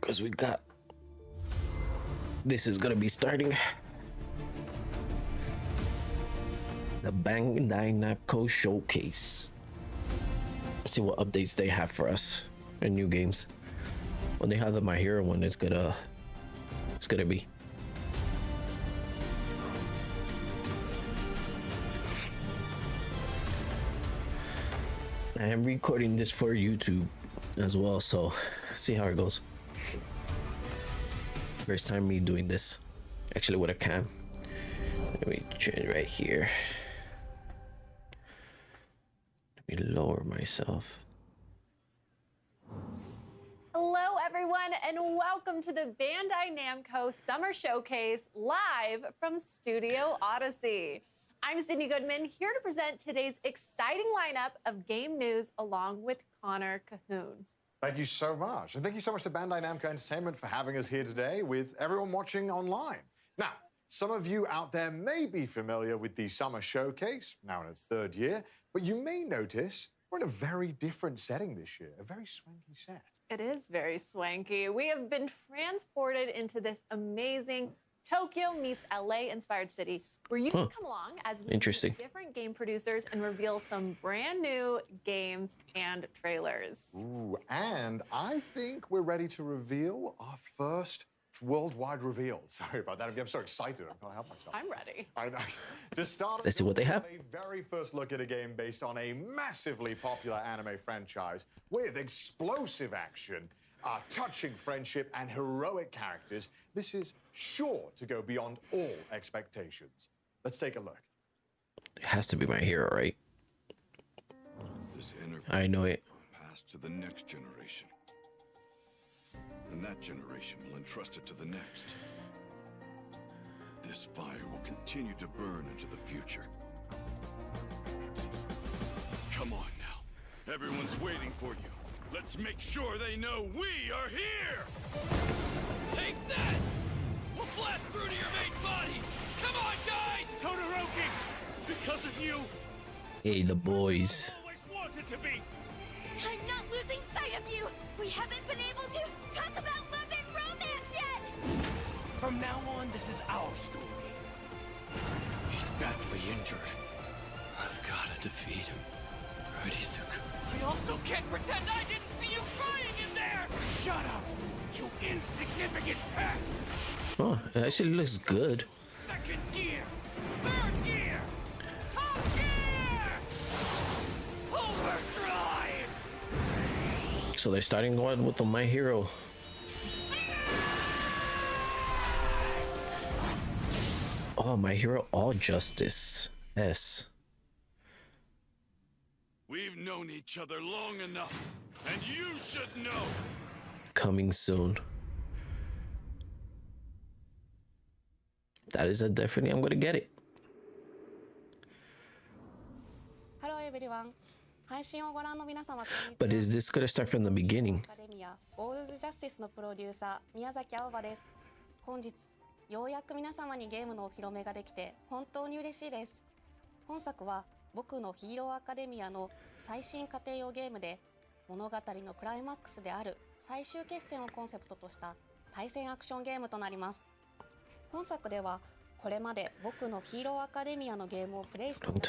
because we got this is gonna be starting the Bandai Namco showcase. Let's see what updates they have for us and new games. When they have the My Hero one, it's gonna be. I am recording this for YouTube as well, so see how it goes. First time me doing this, actually with a cam. Let me change right here. Let me lower myself. Hello everyone and welcome to the Bandai Namco Summer Showcase live from Studio Odyssey. I'm Sydney Goodman, here to present today's exciting lineup of game news along with Connor Cahoon. Thank you so much. And thank you so much to Bandai Namco Entertainment for having us here today with everyone watching online. Now, some of you out there may be familiar with the Summer Showcase, now in its third year, but you may notice we're in a very different setting this year, a very swanky set. It is very swanky. We have been transported into this amazing Tokyo meets LA inspired city where you can come along as we meet different game producers and reveal some brand new games and trailers. Ooh, and I think we're ready to reveal our first worldwide reveal. Sorry about that. I'm so excited. I can't help myself. I'm ready. I know. To start, let's see what they have. A very first look at a game based on a massively popular anime franchise with explosive action, touching friendship, and heroic characters. This is sure to go beyond all expectations. Let's take a look. It has to be My Hero, right? This interview I know it. passed to the next generation. And that generation will entrust it to the next. This fire will continue to burn into the future. Come on now. Everyone's waiting for you. Let's make sure they know we are here! Take this! We'll blast through to your main body! Come on, guys! Todoroki! Because of you, Hey, the boys. always wanted to be! I'm not losing sight of you! We haven't been able to talk about love and romance yet! From now on, this is our story. He's badly injured. I've gotta defeat him. Right, Izuku? I also can't pretend I didn't see you crying in there! Shut up, you insignificant pest! Oh, it actually looks good. Second gear! Third gear! Top gear! Overdrive! So they're starting one with the My Hero. Oh, My Hero All Justice S. We've known each other long enough, and you should know. Coming soon. That is a definitely, I'm gonna get it. Hello everyone. 配信をご覧の皆様、 But is this gonna start from the beginning? アカデミアボールズジャスティスのプロデューサー宮崎青葉です。本日ようやく皆様にゲームのお披露目ができて本当に嬉しいです。本作は僕のヒーローアカデミアの最新家庭用ゲームで、物語のクライマックスである最終決戦をコンセプトとした対戦アクションゲームとなります。本作ではこれまで僕のヒーローアカデミアのゲームをプレイして熱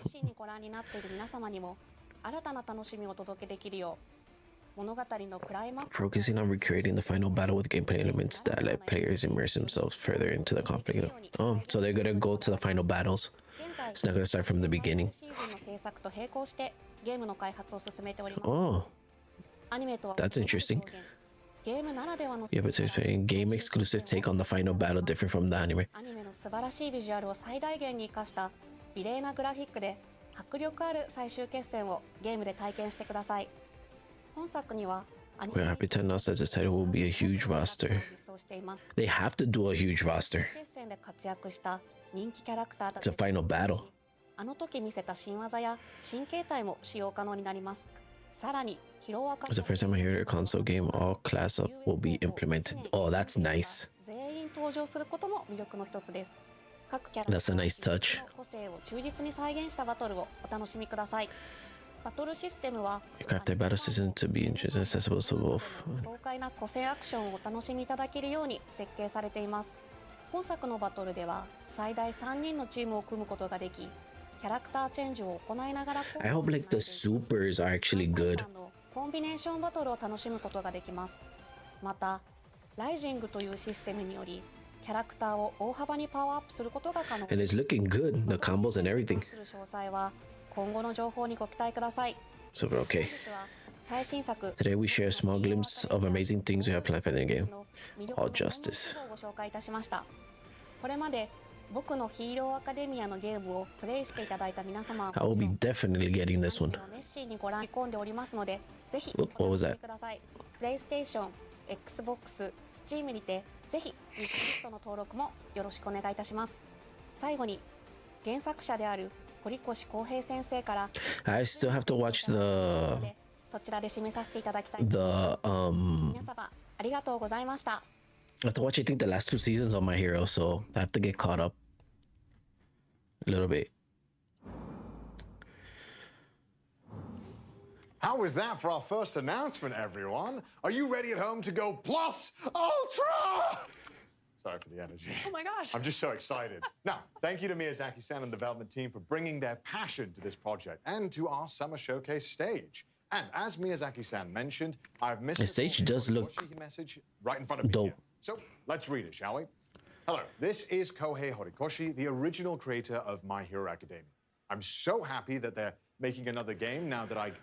心にご覧になっている皆様にも新たな楽しみをお届けできるよう、物語のクライマックス Focusing on recreating the final battle with gameplay elements that let players immerse themselves further into the conflict. Oh, so they're gonna go to the final battles. It's not gonna start from the beginning. シーズンの制作と並行してゲームの開発を進めております。 Oh, アニメとは that's interesting. ゲームならではの Yeah, but it's a game exclusive take on the final battle different from the anime. アニメの素晴らしいビジュアルを最大限に生かした美麗なグラフィックで迫力ある最終決戦をゲームで体験してください。本作にはアニメ We're happy to announce that this title will be a huge roster. 実装しています。 They have to do a huge roster. 決戦で活躍した人気キャラクターた It's ち a final battle. あの時見せた新技や新形態も使用可能になります。さらにヒロアカ It's the first time I hear a console game all class up will be implemented. Oh, that's nice. 全員登場することも魅力の一つです。各キャラ That's a nice touch. 個性を忠実に再現したバトルをお楽しみください。バトルシステムは You craft a battle system to be accessible to both. 爽快な個性アクションをお楽しみいただけるように設計されています。本作のバトルでは最大3人のチームを組むことができ、キャラクターチェンジを行いながら I hope like the supers are actually good. コンビネーションバトルを楽しむことができます。また、ライジングというシステムにより、キャラクターを大幅にパワーアップすることが可能。 And it's looking good, the combos and everything. 詳細は今後の情報にご期待ください。 So we're okay. 本日は最新作 Today we share a small glimpse of amazing things we have planned for the game. All justice. をご紹介いたしました。これまで僕のヒーローアカデミアのゲームをプレイしていただいた皆様は I will be definitely getting this one. 熱心にご覧込んでおりますので、ぜひ What was that? ください。プレイステーション、Xbox、Steam にてぜひウィッシュリストの登録もよろしくお願いいたします。最後に原作者である堀越康平先生から I still have to watch そちらで締めさせていただきたい。 the 皆様ありがとうございました。 I have to watch I think the last 2 seasons of My Hero, so I have to get caught up a little bit. How was that for our first announcement, everyone? Are you ready at home to go plus ultra? Sorry for the energy. Oh my gosh. I'm just so excited. Now, thank you to Miyazaki-san and the development team for bringing their passion to this project and to our summer showcase stage. And as Miyazaki-san mentioned, I've missed The stage does look message right in front of me dope. here. So let's read it, shall we? Hello, this is Kohei Horikoshi, the original creator of My Hero Academia. I'm so happy that they're making another game now that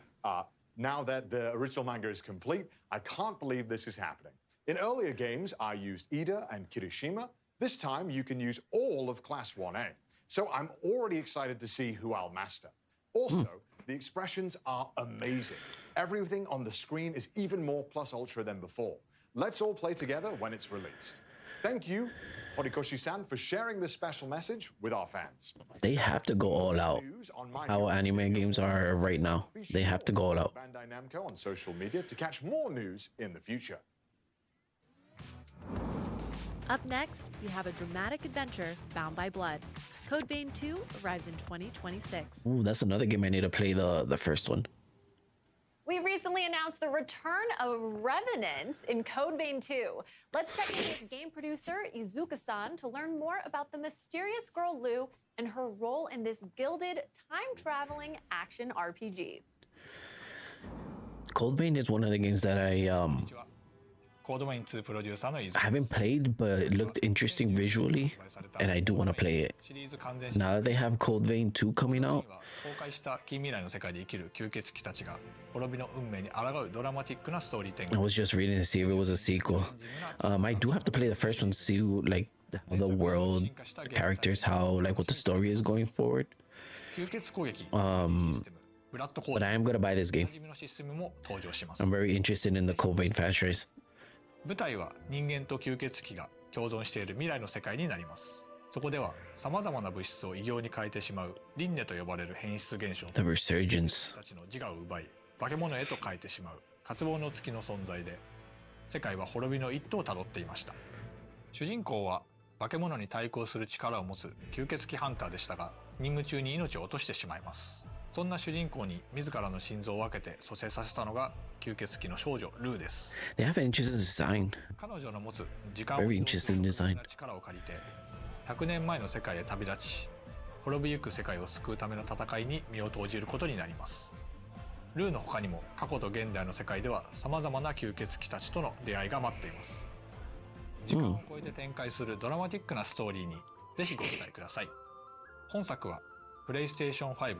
the original manga is complete. I can't believe this is happening. In earlier games, I used Ida and Kirishima. This time, you can use all of Class 1A. So I'm already excited to see who I'll master. Also, the expressions are amazing. Everything on the screen is even more plus ultra than before. Let's all play together when it's released. Thank you, Horikoshi-san, for sharing this special message with our fans. They have to go all out. How anime games are right now. They have to go all out. Bandai Namco on social media to catch more news in the future. Up next, we have a dramatic adventure, Bound by Blood. Code Vein 2 arrives in 2026. Ooh, that's another game I need to play the first one. We recently announced the return of Revenants in Code Vein 2. Let's check in with game producer Izuka-san to learn more about the mysterious girl Lou and her role in this gilded, time-traveling action RPG. Cold Vein is one of the games that I haven't played, but it looked interesting visually, and I do want to play it. Now that they have Cold Vein 2 coming out, I was just reading to see if it was a sequel. I do have to play the first one to see like how the world, characters, how like what the story is going forward. But I am gonna buy this game. I'm very interested in the Cold Vein franchise. 舞台は人間と吸血鬼が共存している未来の世界になります。そこでは様々な物質を異形に変えてしまう輪廻と呼ばれる変質現象 The Resurgence たちの自我を奪い化け物へと変えてしまう渇望の月の存在で、世界は滅びの一途をたどっていました。主人公は化け物に対抗する力を持つ吸血鬼ハンターでしたが、任務中に命を落としてしまいます。そんな主人公に自らの心臓を分けて蘇生させたのが吸血鬼の少女ルーです。They have an interesting design. 彼女の持つ時間を Very interesting design. 力を借りて100年前の世界へ旅立ち、滅びゆく世界を救うための戦いに身を投じることになります。ルーの他にも過去と現代の世界では様々な吸血鬼たちとの出会いが待っています。時間を超えて展開するドラマティックなストーリーにぜひご期待ください。本作はプレイステーション5、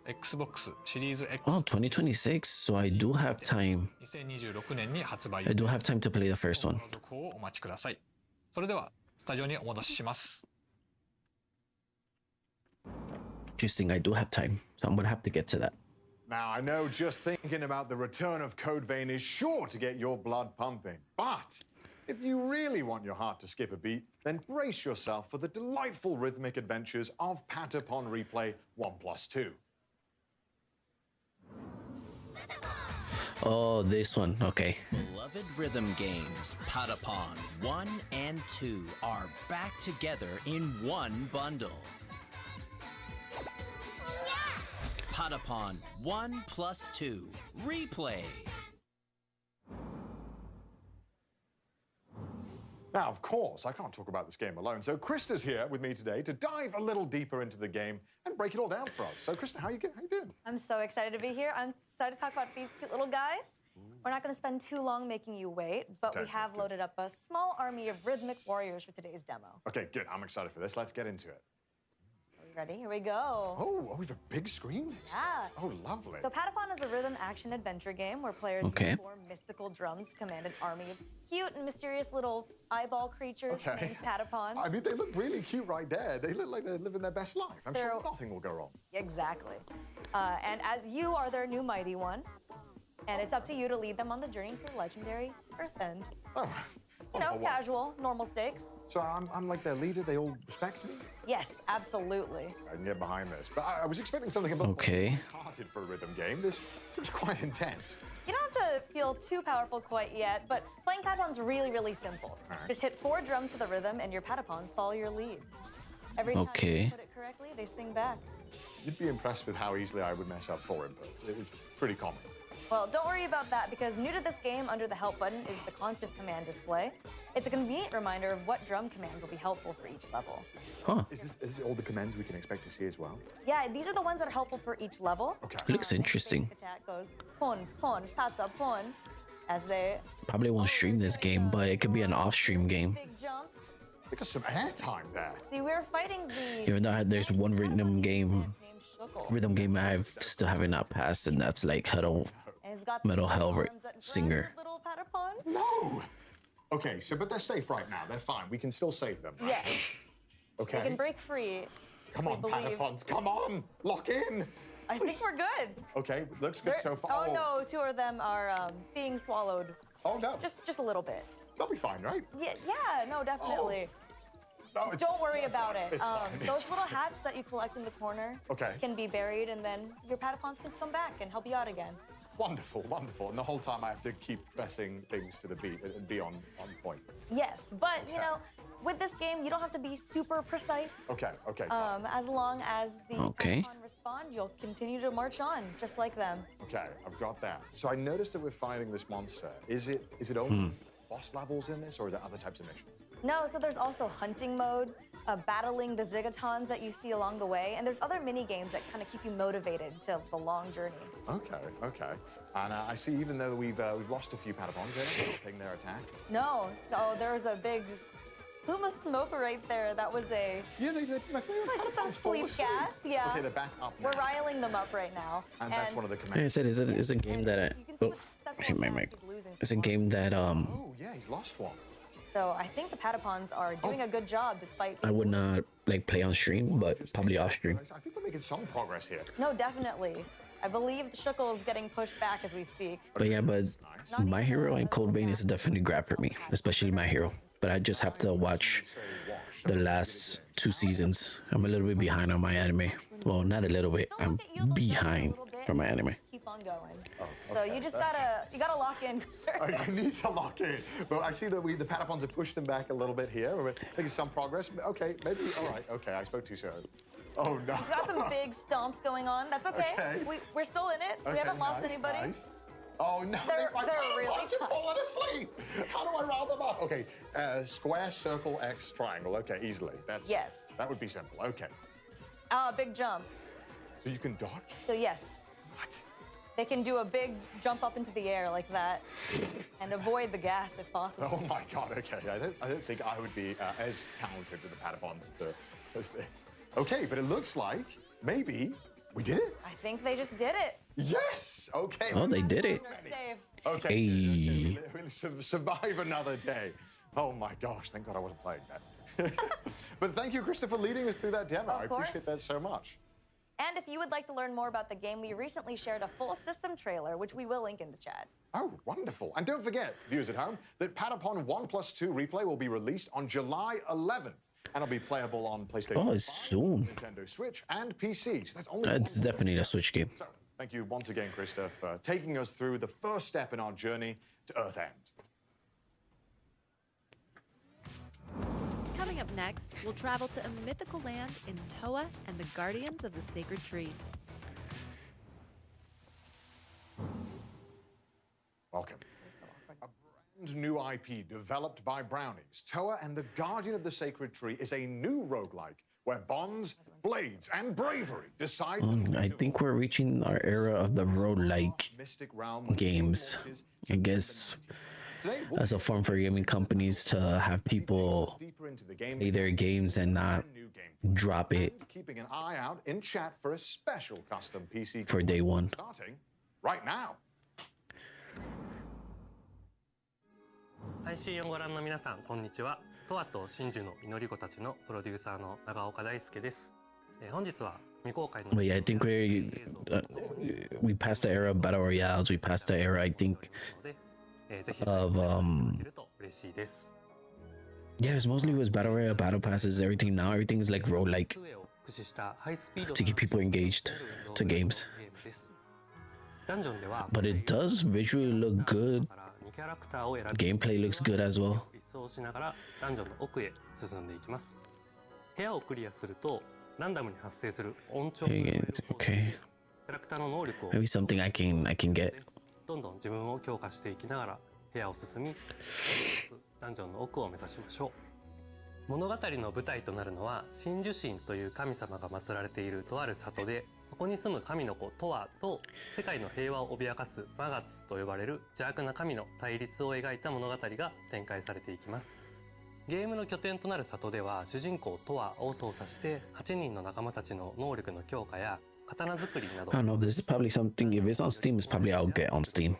Xbox シリーズ X、Oh, 2026, so I do have time. 2026年に発売。 I do have time to play the first one. 続報をお待ちください。それではスタジオにお戻しします。Interesting, I do have time, so I'm gonna have to get to that. Now, I know just thinking about the return of Code Vein is sure to get your blood pumping. But if you really want your heart to skip a beat, then brace yourself for the delightful rhythmic adventures of Patapon Replay 1+2. Oh, this one, okay. Beloved rhythm games, Patapon 1 and 2 are back together in one bundle. Patapon 1+2 Replay. Now, of course, I can't talk about this game alone, so Krista's here with me today to dive a little deeper into the game and break it all down for us. So, Krista, how you doing? I'm so excited to be here. I'm excited to talk about these cute little guys. We're not going to spend too long making you wait, but we have loaded up a small army of rhythmic warriors for today's demo. Okay, good. I'm excited for this. Let's get into it. Are you ready? Here we go. Oh, we have a big screen. Yeah. Oh, lovely. So Patapon is a rhythm action adventure game where players use 4 mystical drums to command an army of cute and mysterious little eyeball creatures named Patapons. I mean, they look really cute right there. They look like they're living their best life. I'm sure nothing will go wrong. Exactly. And as you are their new mighty one, and it's up to you to lead them on the journey to legendary Earthend. Oh, you know, casual, normal stakes. So I'm like their leader. They all respect me? Yes, absolutely. I can get behind this. But I was expecting something a bit more lighthearted for a rhythm game. This seems quite intense. You don't have to feel too powerful quite yet, but playing Patapon's really, really simple. Just hit 4 drums to the rhythm and your Patapons follow your lead. Every time you put it correctly, they sing back. You'd be impressed with how easily I would mess up forward, but it's pretty common. Well, don't worry about that, because new to this game, under the help button, is the constant command display. It's a convenient reminder of what drum commands will be helpful for each level. Huh. Is this all the commands we can expect to see as well? Yeah, these are the ones that are helpful for each level. Okay. Looks interesting. Attack goes pon, pon, pata, pon, as they... Probably won't stream this game, but it could be an off-stream game. Big jump. They got some airtime there. See, we're fighting the... Even though there's one rhythm game I've still haven't not passed, and that's like Metal Hell Singer. Little Patapon. No! Okay, so but they're safe right now. They're fine. We can still save them. Right? Yes. Okay. They can break free. Come on, Patapons. Come on! Lock in! I think we're good. Okay, looks good so far. Oh no, 2 of them are being swallowed. Oh no. Just a little bit. They'll be fine, right? Yeah, no, definitely. No, Don't worry about it. It's fine. Those little hats that you collect in the corner can be buried, and then your Patapons can come back and help you out again. Wonderful, wonderful. And the whole time I have to keep pressing things to the beat and be on point. Yes, but you know, with this game, you don't have to be super precise. Okay. As long as the Patapon respond, you'll continue to march on, just like them. Okay, I've got that. So I noticed that we're fighting this monster. Is it only boss levels in this, or are there other types of missions? No, so there's also hunting mode, battling the Zigatons that you see along the way, and there's other mini games that kind of keep you motivated to the long journey. Okay. And I see, even though we've lost a few Patapons, they're not stopping their attack. No, there was a big plume of smoke right there. That was a like some sleep gas. Yeah. Okay, they're back up now. We're riling them up right now. And that's one of the commands. Like I said, it's a game that hit my mic. It's a game that Oh yeah, he's lost one. So I think the Patapons are doing a good job, despite. I would not play on stream, but probably off stream. I think we're making some progress here. No, definitely. I believe the Shuckle is getting pushed back as we speak. But yeah, My Hero and Code Vein is definitely grab for me, especially My Hero. But I just have to watch the last 2 seasons. I'm a little bit behind on my anime. Well, not a little bit. I'm behind from my anime. Keep on going. So you just gotta lock in. I need to lock in. But I see that the Patapons have pushed him back a little bit here. We're making some progress. Okay, maybe. All right. Okay, I spoke too soon. Oh no. We've got some big stomps going on. That's okay. We're still in it. We haven't lost anybody. Nice. Oh no, they're really falling asleep. How do I round them up? Okay, square, circle, X, triangle. Okay, easily. That would be simple. Okay. Big jump. So you can dodge? So yes. What? They can do a big jump up into the air like that and avoid the gas if possible. Oh my God, okay. I don't think I would be as talented with the Patapons as this. Okay, but it looks like maybe we did it. I think they just did it. Yes! Okay. Oh, they did it. They're safe. Okay. Hey. We'll survive another day. Oh my gosh, thank God I wasn't playing that. But thank you, Krista, for leading us through that demo. I appreciate that so much. And if you would like to learn more about the game, we recently shared a full system trailer, which we will link in the chat. Oh, wonderful. And don't forget, viewers at home, that Patapon 1+2 Replay will be released on July 11th. And it'll be playable on PlayStation 5, it's soon. Nintendo Switch, and PC. So that's definitely a Switch game. So, thank you once again, Krista, for taking us through the first step in our journey to Earthend. Coming up next, we'll travel to a mythical land in Toa and the Guardians of the Sacred Tree. Welcome. A brand new IP developed by Brownies, Toa and the Guardian of the Sacred Tree is a new roguelike where bonds, blades, and bravery decide. I think we're reaching our era of the roguelike games. I guess as a form for gaming companies to have people play their games and not drop it Keeping an eye out in chat for a special custom PC for day one. starting right now. 配信をご覧の皆さん、こんにちは。トアと真珠の祈り子たちのプロデューサーの長岡大輔です。本日は未公開の But yeah, I think we passed the era of battle royales. We passed the era, I think, of yeah, it's mostly was battle royale, battle passes, everything. Now everything is like roguelike to keep people engaged to games. But it does visually look good. Gameplay looks good as well. 一掃しながらダンジョンの奥へ進んでいきます。部屋をクリアするとランダムに発生する音調、Okay. キャラクターの能力を Maybe something I can get. どんどん自分を強化していきながら部屋を進み、ダンジョンの奥を目指しましょう。物語の舞台となるのは真珠神という神様が祀られているとある里で、そこに住む神の子トアと世界の平和を脅かすマガツと呼ばれる邪悪な神の対立を描いた物語が展開されていきます。ゲームの拠点となる里では主人公トアを操作して8人の仲間たちの能力の強化や刀作りなど I don't know, this is probably something, if it's on Steam, it's probably I'll get on Steam.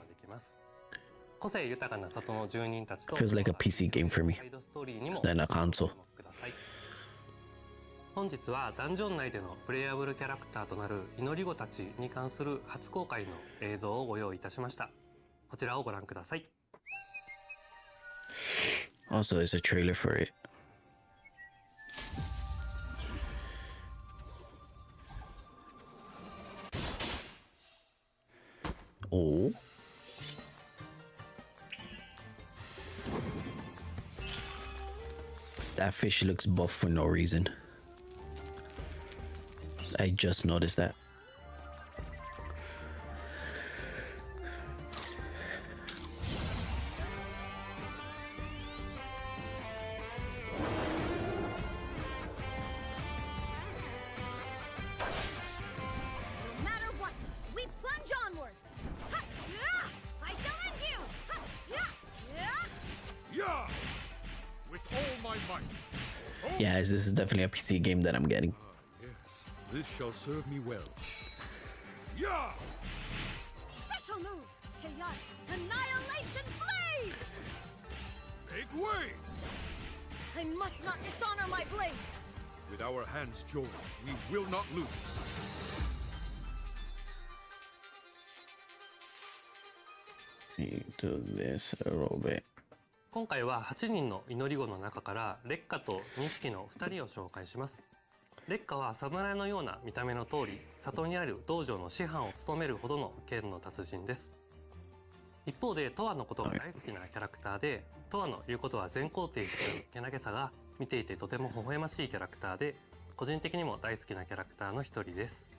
個性豊かな里の住人たちと Feels like a PC game for me than a console. 本日はダンジョン内でのプレイアブルキャラクターとなる祈り子たちに関する初公開の映像をご用意いたしました。こちらをご覧ください。Also, there's a trailer for it. Oh. That fish looks buff for no reason. I just noticed that. No matter what, we plunge onward. Ha! Yeah! I shall end you. Ha! Yeah! Yeah! Yeah! With all my might. Yeah, this is definitely a PC game that I'm getting. Yes, this shall serve me well. Yeah! Special move. Chaos Annihilation Blade. Make way! I must not dishonor my blade. With our hands joined, we will not lose. Do this a little bit. 今回は8人の祈り子の中から烈火と錦の2人を紹介します。烈火は侍のような見た目の通り、里にある道場の師範を務めるほどの剣の達人です。一方でトアのことが大好きなキャラクターで、トアの言うことは全肯定するけなげさが見ていてとても微笑ましいキャラクターで、個人的にも大好きなキャラクターの一人です。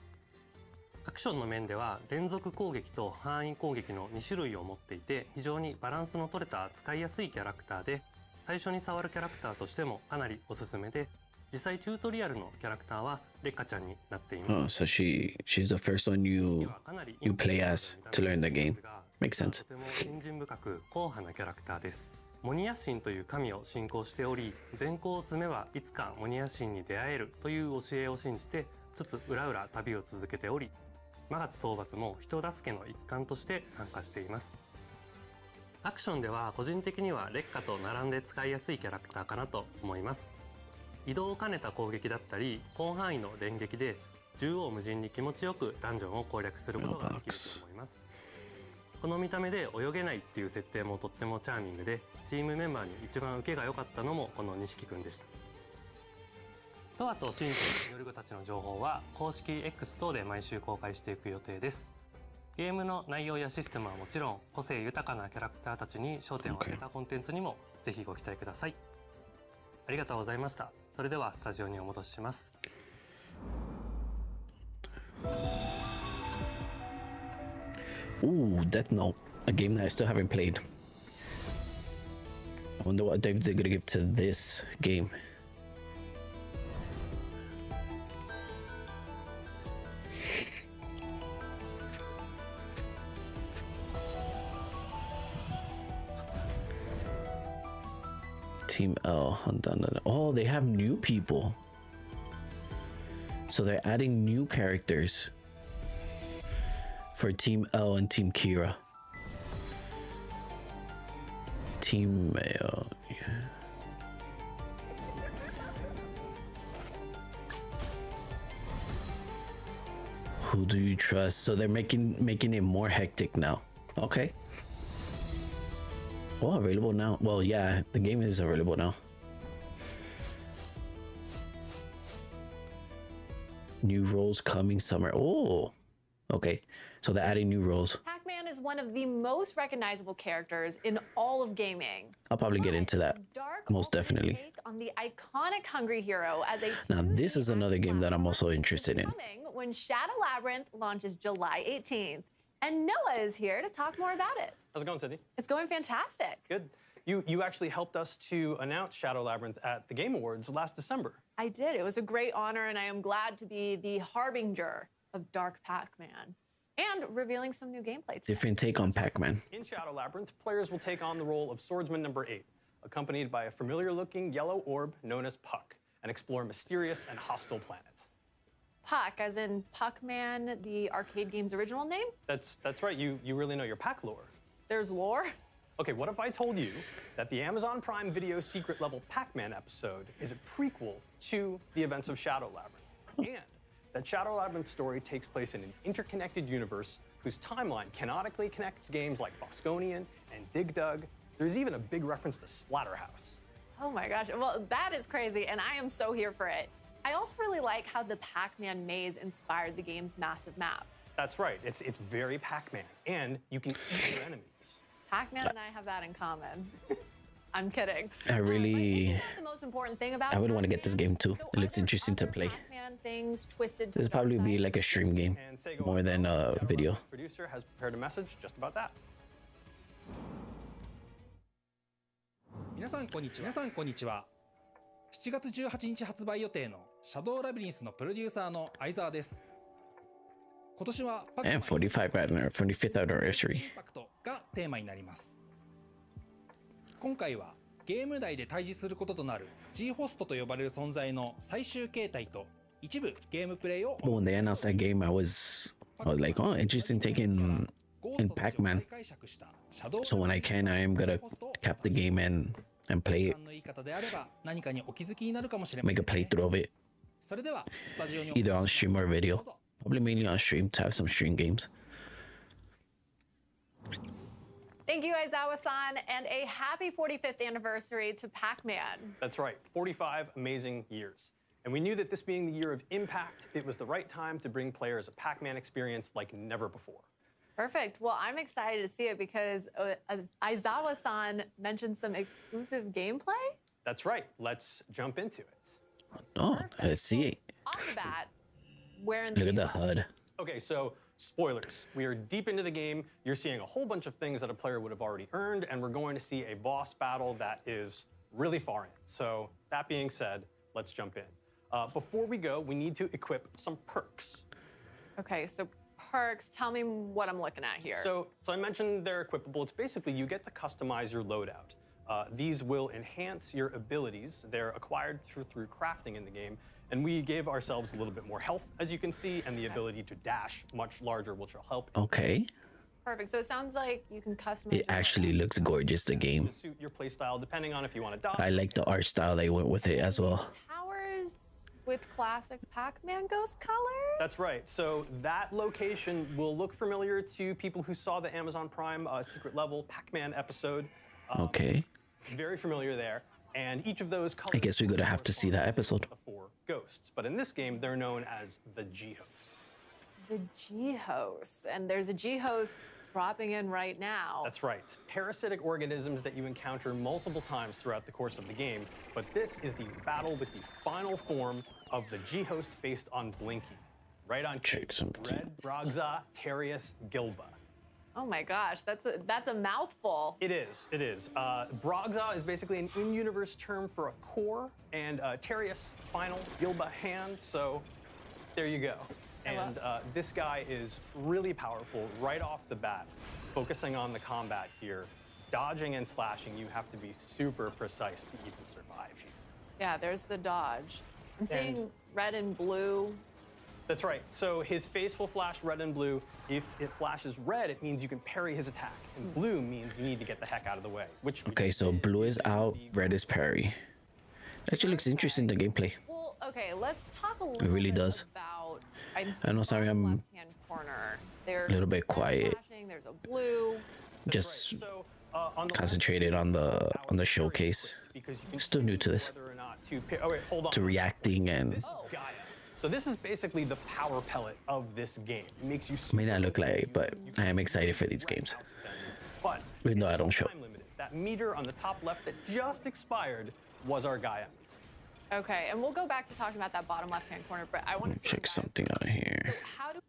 アクションの面では連続攻撃と範囲攻撃の2種類を持っていて、非常にバランスの取れた使いやすいキャラクターで、最初に触るキャラクターとしてもかなりおすすめで、実際チュートリアルのキャラクターはレッカちゃんになっています。Oh, so she's the first one you play as to learn the game. Makes sense. とても信心深く硬派なキャラクターです。モニヤ神という神を信仰しており、善行を積めばいつかモニヤ神に出会えるという教えを信じて、つつ裏々旅を続けており、マガツ討伐も人助けの一環として参加しています。アクションでは個人的には烈火と並んで使いやすいキャラクターかなと思います。移動を兼ねた攻撃だったり広範囲の連撃で縦横無尽に気持ちよくダンジョンを攻略することができると思います。この見た目で泳げないっていう設定もとってもチャーミングで、チームメンバーに一番受けが良かったのもこの錦くんでした。トアと真珠の祈り子たちの情報は公式 X 等で毎週公開していく予定です。ゲームの内容やシステムはもちろん、個性豊かなキャラクターたちに焦点を当てたコンテンツにもぜひご期待ください。ありがとうございました。それではスタジオにお戻しします。Ooh, Death Note. A game that I still haven't played. I wonder what they're gonna give to this game. Team L. Oh, they have new people. So they're adding new characters for Team L and Team Kira. Team L. Yeah. Who do you trust? So they're making it more hectic now. Okay. Oh, available now. Well, yeah, the game is available now. New roles coming summer. Oh, okay. So they're adding new roles. Pac-Man is one of the most recognizable characters in all of gaming. I'll probably get into that. Most definitely. Take on the iconic hungry hero as a Now, this is another game that I'm also interested in. When Shadow Labyrinth launches July 18th. And Noah is here to talk more about it. How's it going, Sydney? It's going fantastic. Good. You actually helped us to announce Shadow Labyrinth at the Game Awards last December. I did. It was a great honor, and I am glad to be the harbinger of Dark Pac-Man and revealing some new gameplay today. Different take on Pac-Man. In Shadow Labyrinth, players will take on the role of Swordsman number 8, accompanied by a familiar-looking yellow orb known as Puck, and explore a mysterious and hostile planet. Puck, as in Puck-Man, the arcade game's original name? That's right. You really know your Pac lore. There's lore? Okay, what if I told you that the Amazon Prime Video secret level Pac-Man episode is a prequel to the events of Shadow Labyrinth, and that Shadow Labyrinth's story takes place in an interconnected universe whose timeline canonically connects games like Bosconian and Dig Dug. There's even a big reference to Splatterhouse. Oh my gosh, well, that is crazy, and I am so here for it. I also really like how the Pac-Man maze inspired the game's massive map. That's right, it's very Pac-Man, and you can eat your enemies. Pac-Man and I have that in common. I'm kidding. I really... The most important thing about I would want to get this game too. It looks interesting to play. Pac-Man things twisted to This probably be like a stream game more than a video. Producer has prepared a message just about that. 皆さんこんにちは。7月18日発売予定のシャドウラビリンスのプロデューサーの相沢です。今年はパック 45th anniversary インパクトがテーマになります。今回はゲーム内で対峙することとなる G ホストと呼ばれる存在の最終形態と一部ゲームプレイを When they announced that game, I was like, oh, interesting taking in Pac-Man. So when I can, I am gonna cap the game and play it. Make a playthrough of it. Either on stream or video. Probably mainly on stream to have some stream games. Thank you, Aizawa-san, and a happy 45th anniversary to Pac-Man. That's right, 45 amazing years. And we knew that this being the year of impact, it was the right time to bring players a Pac-Man experience like never before. Perfect. Well, I'm excited to see it because Aizawa-san mentioned some exclusive gameplay. That's right. Let's jump into it. Oh, let's see it. Off the bat, Look at the HUD. Okay, so spoilers. We are deep into the game. You're seeing a whole bunch of things that a player would have already earned, and we're going to see a boss battle that is really far in. So that being said, let's jump in. Before we go, we need to equip some perks. Okay, so perks, tell me what I'm looking at here. So I mentioned they're equipable. It's basically you get to customize your loadout. These will enhance your abilities. They're acquired through crafting in the game. And we gave ourselves a little bit more health, as you can see, and the ability to dash much larger, which will help. Okay. Perfect. So it sounds like you can customize. It actually looks gorgeous, the game. To suit your playstyle, depending on if you want to dodge. I like the art style they went with it as well. Towers with classic Pac-Man ghost colors? That's right. So that location will look familiar to people who saw the Amazon Prime secret level Pac-Man episode. Okay. Very familiar there. And each of those colors, I guess we're gonna have to see that episode. The 4 ghosts, but in this game, they're known as the G-hosts. The G-hosts, and there's a G-host dropping in right now. That's right. Parasitic organisms that you encounter multiple times throughout the course of the game, but this is the battle with the final form of the G-host based on Blinky. Right on cue. Red Brogza Terius Gilba. Oh my gosh, that's a mouthful. It is. Brogza is basically an in-universe term for a core, and Terius, final, Gilba hand, so there you go. And this guy is really powerful right off the bat. Focusing on the combat here, dodging and slashing, you have to be super precise to even survive here. Yeah, there's the dodge. I'm seeing red and blue. That's right. So his face will flash red and blue. If it flashes red, it means you can parry his attack. And blue means you need to get the heck out of the way. Okay, so blue is out, red is parry. Actually looks interesting, the gameplay. Well, okay, let's talk a little It really bit does. about. I know, sorry, I'm left-hand corner. There's a little bit quiet. flashing, there's a blue. Just concentrated on the showcase. Still new to this. To reacting and So this is basically the power pellet of this game. It makes you may not look like, but I am excited for these games. But even though I don't show. Time limited. That meter on the top left that just expired was our Gaia meter. Okay, and we'll go back to talking about that bottom left-hand corner, but I want to check something out here. So how do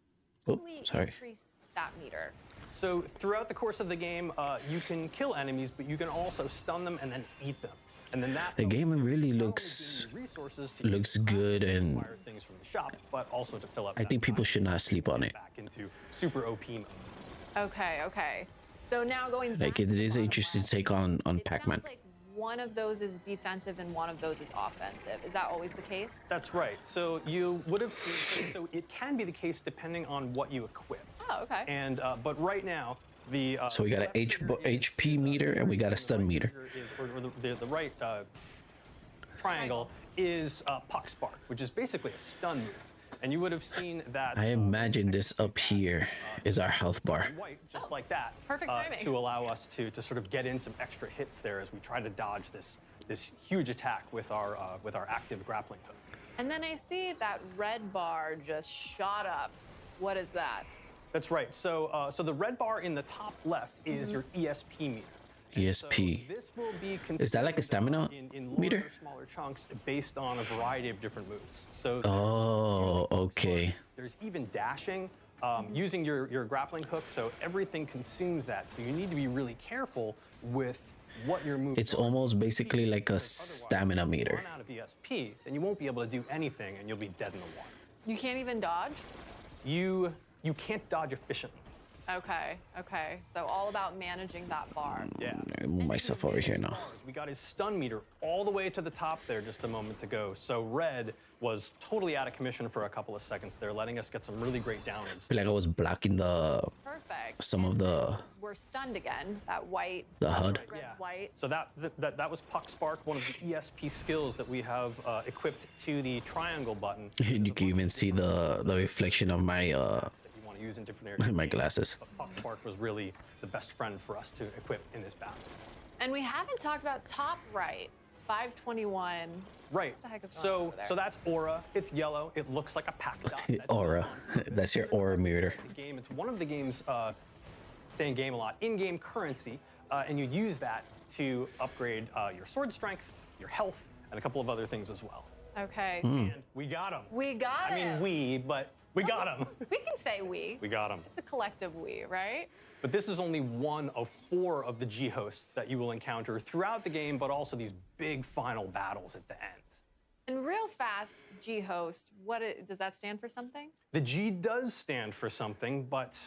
we increase that meter? So throughout the course of the game, you can kill enemies, but you can also stun them and then eat them. And then that the game really looks good, and things from the shop, but also to fill up. I think people should not sleep on it. Back into super OP mode. Okay. So now going like it is an interesting take on Pac-Man. Like one of those is defensive and one of those is offensive. Is that always the case? That's right. So you would have seen. So it can be the case depending on what you equip. Oh, okay. And but right now. So we got an HP meter and we got a stun meter. The right triangle is Puck Spark, which is basically a stun move. And you would have seen that. I imagine this up here is our health bar. White, just like that. Perfect timing. To allow us to sort of get in some extra hits there as we try to dodge this huge attack with our active grappling hook. And then I see that red bar just shot up. What is that? That's right. So the red bar in the top left is your ESP meter. ESP. So this will be is that like a stamina in meter? Larger, smaller chunks based on a variety of different moves. So okay. There's even dashing using your grappling hook. So everything consumes that. So you need to be really careful with what your moves. It's almost basically like a stamina meter. Run out of ESP, then you won't be able to do anything, and you'll be dead in the water. You can't even dodge? You can't dodge efficiently. Okay. So all about managing that bar. Yeah. I move myself over here now. We got his stun meter all the way to the top there just a moment ago. So red was totally out of commission for a couple of seconds there, letting us get some really great downwards. I feel like I was blocking some of the. We're stunned again. That white. The HUD. Red's white. So that was Puck Spark, one of the ESP skills that we have equipped to the triangle button. And you can even see the reflection of my use in different areas. My glasses. But Puck Spark was really the best friend for us to equip in this battle. And we haven't talked about top right, 521. Right. What the heck is going on over there? So that's Aura. It's yellow. It looks like a pack dot. Aura. That's your aura meter. Game. It's one of the games. Saying game a lot. In-game currency, and you use that to upgrade your sword strength, your health, and a couple of other things as well. Okay. And we got him. We got him. I mean we, but. We got him. We can say we. We got him. It's a collective we, right? But this is only one of 4 of the G-hosts that you will encounter throughout the game, but also these big final battles at the end. And real fast, G-host, does that stand for something? The G does stand for something, but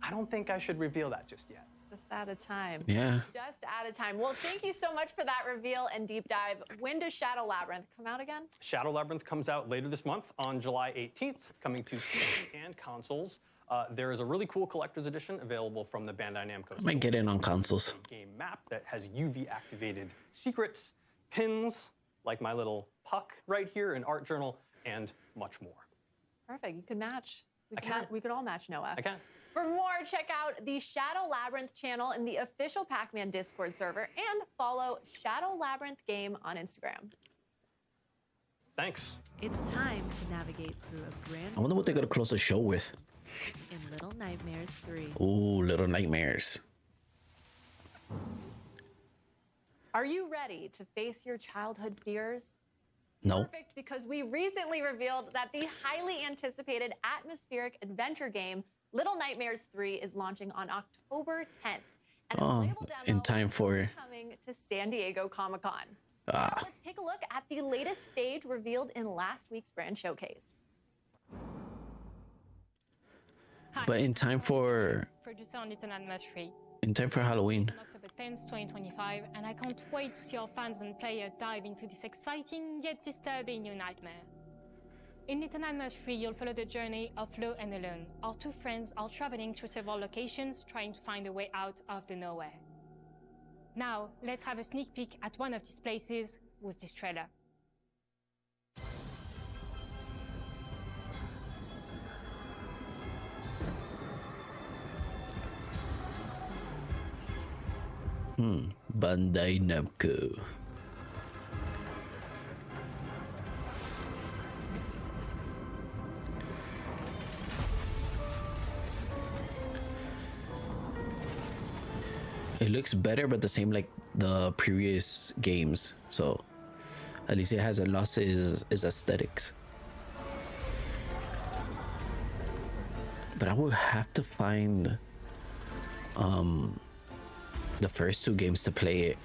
I don't think I should reveal that just yet. Just at a time. Yeah. Just at a time. Well, thank you so much for that reveal and deep dive. When does Shadow Labyrinth come out again? Shadow Labyrinth comes out later this month on July 18th, coming to PC and consoles. There is a really cool collector's edition available from the Bandai Namco. I might get in on consoles. Game map that has UV activated secrets, pins, like my little puck right here, an art journal, and much more. Perfect. You can match. We could all match Noah. I can. For more, check out the Shadow Labyrinth channel in the official Pac-Man Discord server and follow Shadow Labyrinth Game on Instagram. Thanks. It's time to navigate through a grand I wonder what they're gonna close the show with. in Little Nightmares 3. Ooh, Little Nightmares. Are you ready to face your childhood fears? No. Perfect, because we recently revealed that the highly anticipated atmospheric adventure game Little Nightmares 3 is launching on October 10th. And a Oh, playable demo in time for is coming to San Diego Comic-Con. Ah. Now let's take a look at the latest stage revealed in last week's brand showcase. but in time for Producer on Little Nightmares 3. Halloween. On October 10th, 2025, and I can't wait to see our fans and players dive into this exciting yet disturbing new nightmare. In Little Nightmares 3, you'll follow the journey of Flo and Alone. Our two friends are traveling through several locations trying to find a way out of the nowhere. Now, let's have a sneak peek at one of these places with this trailer. Bandai Namco. It looks better, but the same like the previous games. So at least it hasn't lost its aesthetics. But I would have to find the first two games to play it.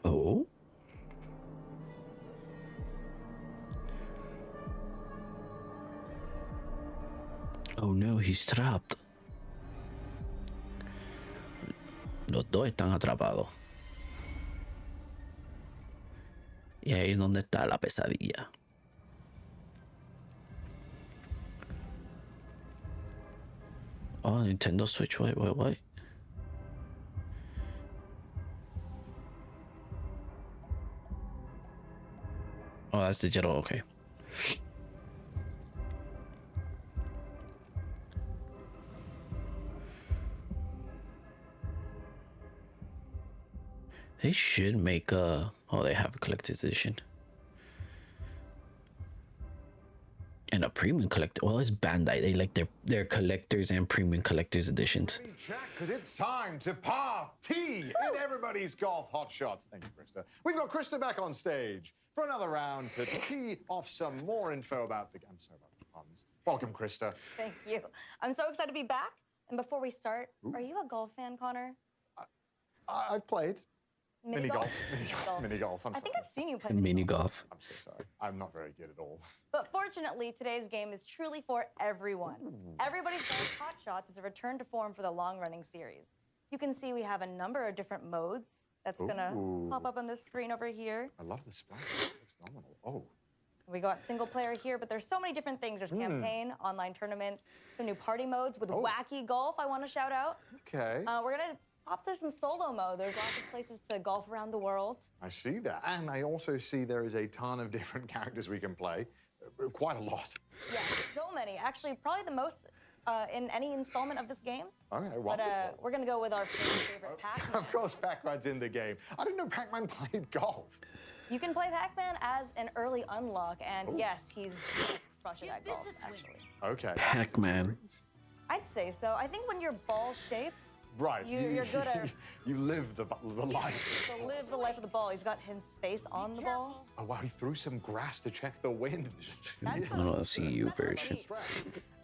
Oh. Oh no, he's trapped. Los dos están atrapados. Y ahí es donde está la pesadilla. Oh, Nintendo Switch, wait. Oh, that's digital, okay. They should make a... Oh, they have a collector's edition. And a premium collector. Well, it's Bandai. They like their collectors and premium collector's editions. Check, because it's time to party in everybody's golf hot shots. Thank you, Krista. We've got Krista back on stage for another round to tee off some more info about the... I'm sorry about the puns. Welcome, Krista. Thank you. I'm so excited to be back. And before we start, are you a golf fan, Connor? I've played. Mini golf. I'm I think sorry. I've seen you play Mini golf. I'm so sorry. I'm not very good at all. But fortunately, today's game is truly for everyone. Everybody's Golf Hot Shots is a return to form for the long-running series. You can see we have a number of different modes that's gonna pop up on this screen over here. I love the splash. It's phenomenal. Oh. We got single player here, but there's so many different things. There's campaign, online tournaments, some new party modes with wacky golf I want to shout out. Okay. We're gonna pop through some solo mode. There's lots of places to golf around the world. I see that. And I also see there is a ton of different characters we can play. Quite a lot. Yeah, so many. Actually, probably the most in any installment of this game. Okay, wonderful. But we're gonna go with our favorite Pac-Man. Of course, Pac-Man's in the game. I didn't know Pac-Man played golf. You can play Pac-Man as an early unlock, and yes, he's crushing at golf, actually. Okay. Pac-Man. I'd say so. I think when you're ball-shaped, right. you're good at... You live the life. So live the life of the ball. He's got his face on the ball. Oh, wow, he threw some grass to check the wind. I don't know the CU version.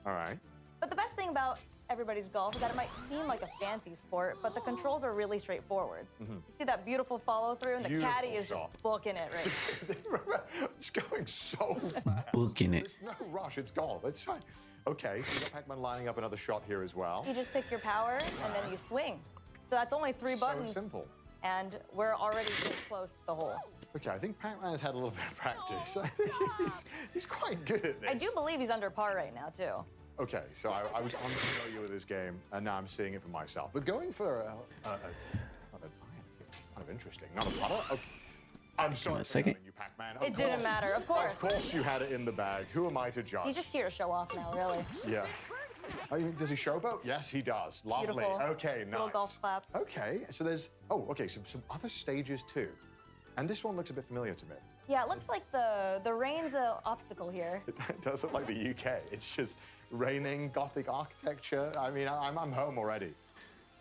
All right. But the best thing about everybody's golf is that it might seem like a fancy sport, but the controls are really straightforward. You see that beautiful follow-through, and the caddy is just booking it right. It's going so fast. Booking it. There's no rush. It's golf. It's fine. Okay, so you got Pac-Man lining up another shot here as well. You just pick your power, and then you swing. So that's only 3 buttons. So simple. And we're already this close to the hole. Okay, I think Pac-Man has had a little bit of practice. I think he's quite good at this. I do believe he's under par right now, too. Okay, so I was unfamiliar with this game, and now I'm seeing it for myself. But going for not an iron, it's kind of interesting. Not a putter? Okay. I'm sorry for telling you, Pac-Man. It didn't matter, of course. Of course you had it in the bag. Who am I to judge? He's just here to show off now, really. Yeah. Oh, does he showboat? Yes, he does. Lovely. Beautiful. Okay, nice. Little golf claps. Okay, so there's some other stages too, and this one looks a bit familiar to me. Yeah, it looks like the rain's an obstacle here. It does look like the UK. It's just raining, Gothic architecture. I mean, I'm home already.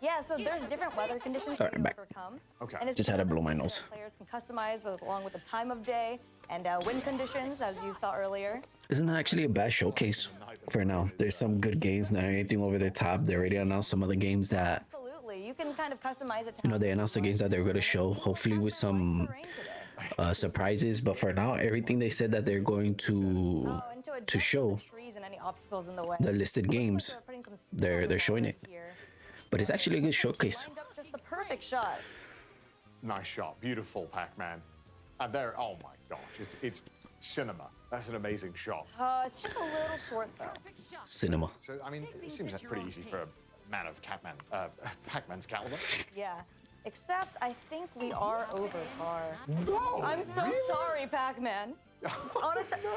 Yeah, so there's different weather conditions Sorry, to I'm back. overcome. Okay. And it's Just had to blow my nose. players can customize along with the time of day and wind conditions, as you saw earlier. Isn't that actually a bad showcase for now? There's some good games, not anything over the top. They already announced some of the games that, Absolutely, you can kind of customize it to you know, they announced the games that they're going to show, hopefully with some surprises. But for now, everything they said that they're going to show, trees and any obstacles in the way. the listed games, they're showing it. But it's actually a good showcase. Lined up just the perfect shot. Nice shot, beautiful Pac-Man. And there, oh my gosh, it's cinema. That's an amazing shot. It's just a little short though. Cinema. So I mean, it seems that's pretty easy for a man of Pac-Man's caliber. Yeah. Except I think we are over par. No, I'm so really? sorry, Pac-Man.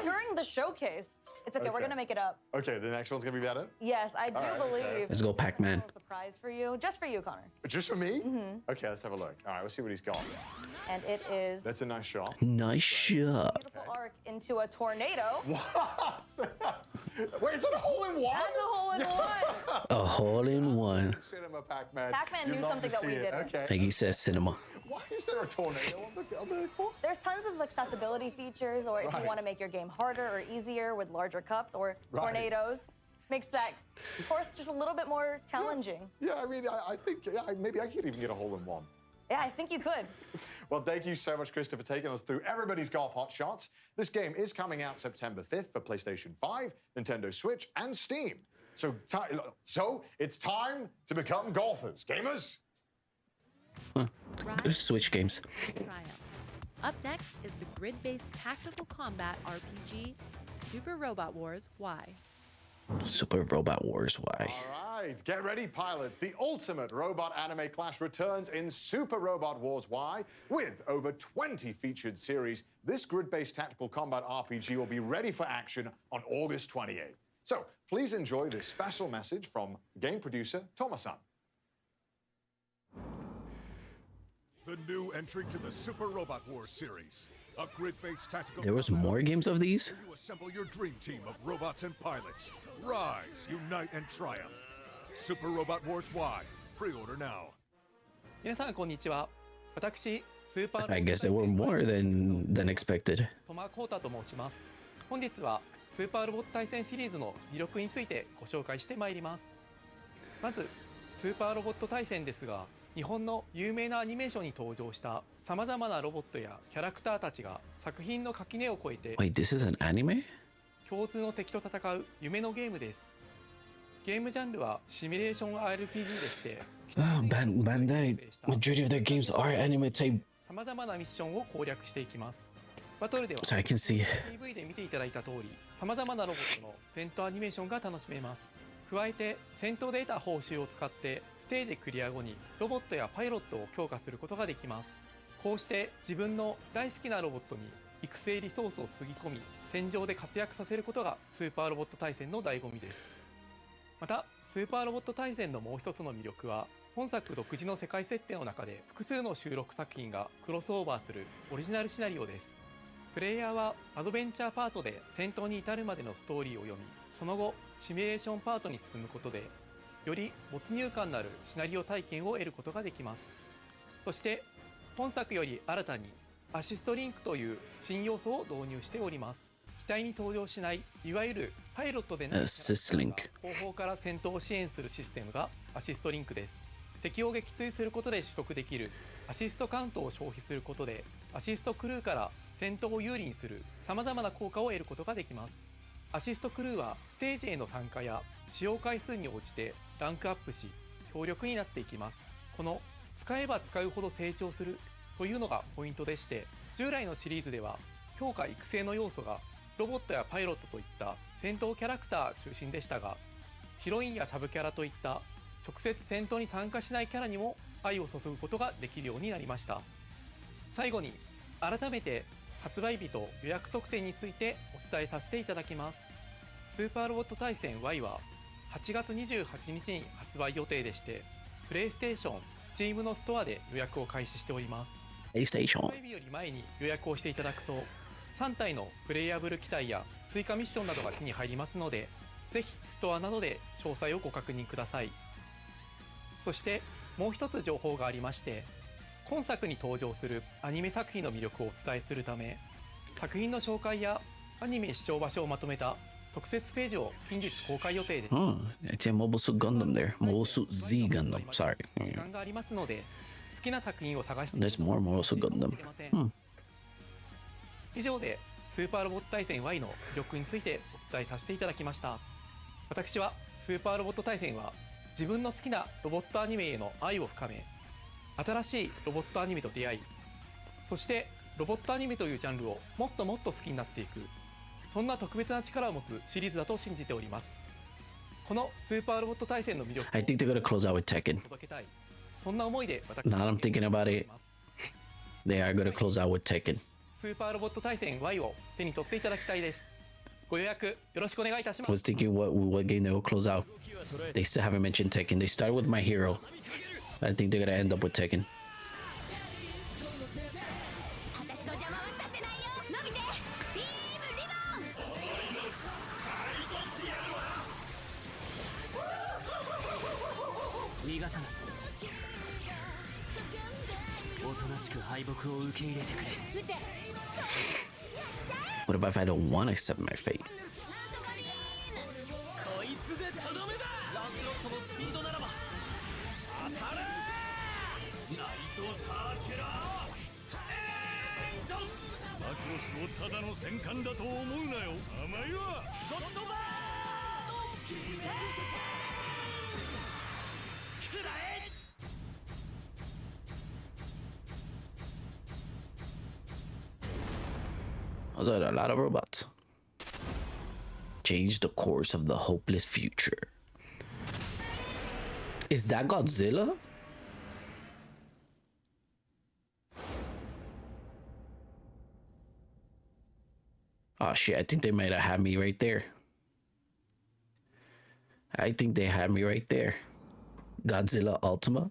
During the showcase, it's okay. We're gonna make it up. Okay, the next one's gonna be better. Yes, I do believe. Let's go, Pac-Man. Surprise for you, just for you, Connor. Just for me? Mm-hmm. Okay, let's have a look. All right, let's see what he's got. And it is That's a nice shot. Nice shot. beautiful arc into a tornado. Wait, is that a hole-in-one? That's a hole in one. A hole in one. Cinema, Pac-Man. Pac-Man You'd knew love something to that we see it. didn't. Okay. Like he says, cinema. Why is there a tornado on the course? There's tons of accessibility features, or if you Right. want to make your game harder or easier with larger cups or Right. tornadoes, makes that course just a little bit more challenging. Yeah, I mean, I think maybe I could even get a hole-in-one. Yeah, I think you could. Well, thank you so much, Krista, for taking us through everybody's golf hot shots. This game is coming out September 5th for PlayStation 5, Nintendo Switch, and Steam. So it's time to become golfers, gamers. Good Switch games. Triumph. Up next is the grid-based tactical combat RPG, Super Robot Wars Y. Super Robot Wars Y. All right, get ready, pilots. The ultimate robot anime clash returns in Super Robot Wars Y. With over 20 featured series, this grid-based tactical combat RPG will be ready for action on August 28th. So please enjoy this special message from game producer Thomas-san. The new entry to the Super Robot Wars series. A grid-based tactical There was more games of these? where you assemble your dream team of robots and pilots. Rise, unite, and triumph. Super Robot Wars Y. Pre-order now. 皆さんこんにちは。私スーパー I guess there were more than expected. トマコータと申します。本日はスーパーロボット対戦シリーズの魅力についてご紹介してまいります。まずスーパーロボット対戦ですが、日本の有名なアニメーションに登場したさまざまなロボットやキャラクターたちが作品の垣根を越えて Wait, this is an anime? 共通の敵と戦う夢のゲームです。ゲームジャンルはシミュレーション RPG でして、Bandai, majority of their games are anime type. さまざまなミッションを攻略していきます。バトルでは So I can see. PV で見ていただいた通り、さまざまなロボットの戦闘アニメーションが楽しめます。加えて戦闘で得た報酬を使ってステージクリア後にロボットやパイロットを強化することができます。こうして自分の大好きなロボットに育成リソースをつぎ込み、戦場で活躍させることがスーパーロボット対戦の醍醐味です。またスーパーロボット対戦のもう一つの魅力は、本作独自の世界設定の中で複数の収録作品がクロスオーバーするオリジナルシナリオです。プレイヤーはアドベンチャーパートで戦闘に至るまでのストーリーを読み、その後シミュレーションパートに進むことでより没入感のあるシナリオ体験を得ることができます。そして本作より新たにアシストリンクという新要素を導入しております。機体に登場しないいわゆるパイロットでないキャラクターが後方から戦闘を支援するシステムがアシストリンクです。敵を撃墜することで取得できるアシストカウントを消費することで、アシストクルーから戦闘を有利にする様々な効果を得ることができます。アシストクルーはステージへの参加や使用回数に応じてランクアップし、強力になっていきます。この使えば使うほど成長するというのがポイントでして、従来のシリーズでは強化育成の要素がロボットやパイロットといった戦闘キャラクター中心でしたが、ヒロインやサブキャラといった直接戦闘に参加しないキャラにも愛を注ぐことができるようになりました。最後に改めて発売日と予約特典についてお伝えさせていただきます。スーパーロボット対戦 Y は8月28日に発売予定でして、プレイステーション、Steam のストアで予約を開始しております。PlayStation。発売日より前に予約をしていただくと、3体のプレイヤブル機体や追加ミッションなどが手に入りますので、ぜひストアなどで詳細をご確認ください。そしてもう一つ情報がありまして、今作に登場するアニメ作品の魅力をお伝えするため、作品の紹介やアニメ視聴場所をまとめた特設ページを近日公開予定です。It's a Mobile Suit Gundam there. Mobile Suit Z Gundam. Sorry. 時間がありますので、好きな作品を探して There's more Mobile Suit Gundam. 以上でスーパーロボット対戦 Y の魅力についてお伝えさせていただきました。私はスーパーロボット対戦は自分の好きなロボットアニメへの愛を深め、新しいロボットアニメと出会い、そしてロボットアニメというジャンルをもっともっと好きになっていく、そんな特別な力を持つシリーズだと信じております。このスーパーロボット対戦の魅力を I think they're gonna close out with Tekken. 届けたい、そんな思いで私 Now that I'm thinking about it, they are gonna close out with Tekken. スーパーロボット対戦 Y を手に取っていただきたいです。ご予約よろしくお願いいたしま I す。 was thinking what game they will close out. They still haven't mentioned Tekken. They started with My Hero. I think they're gonna end up with Tekken. 私の邪魔はさせないよ。伸びてビームリボン。逃がさない。おとなしく敗北を受け入れてくれ。撃て。 What about if I don't want to accept my fate? こいつでとどめだ。ランスロットのスピードならば当たれ。ナイトサーキュラーエイト。マクロスをただの戦艦だと思うなよ。甘いわ。ゴッドバー食らえ。 Those are a lot of robots. Change the course of the hopeless future. Is that Godzilla? Oh shit, I think they might have had me right there. I think they had me right there. Godzilla Ultima.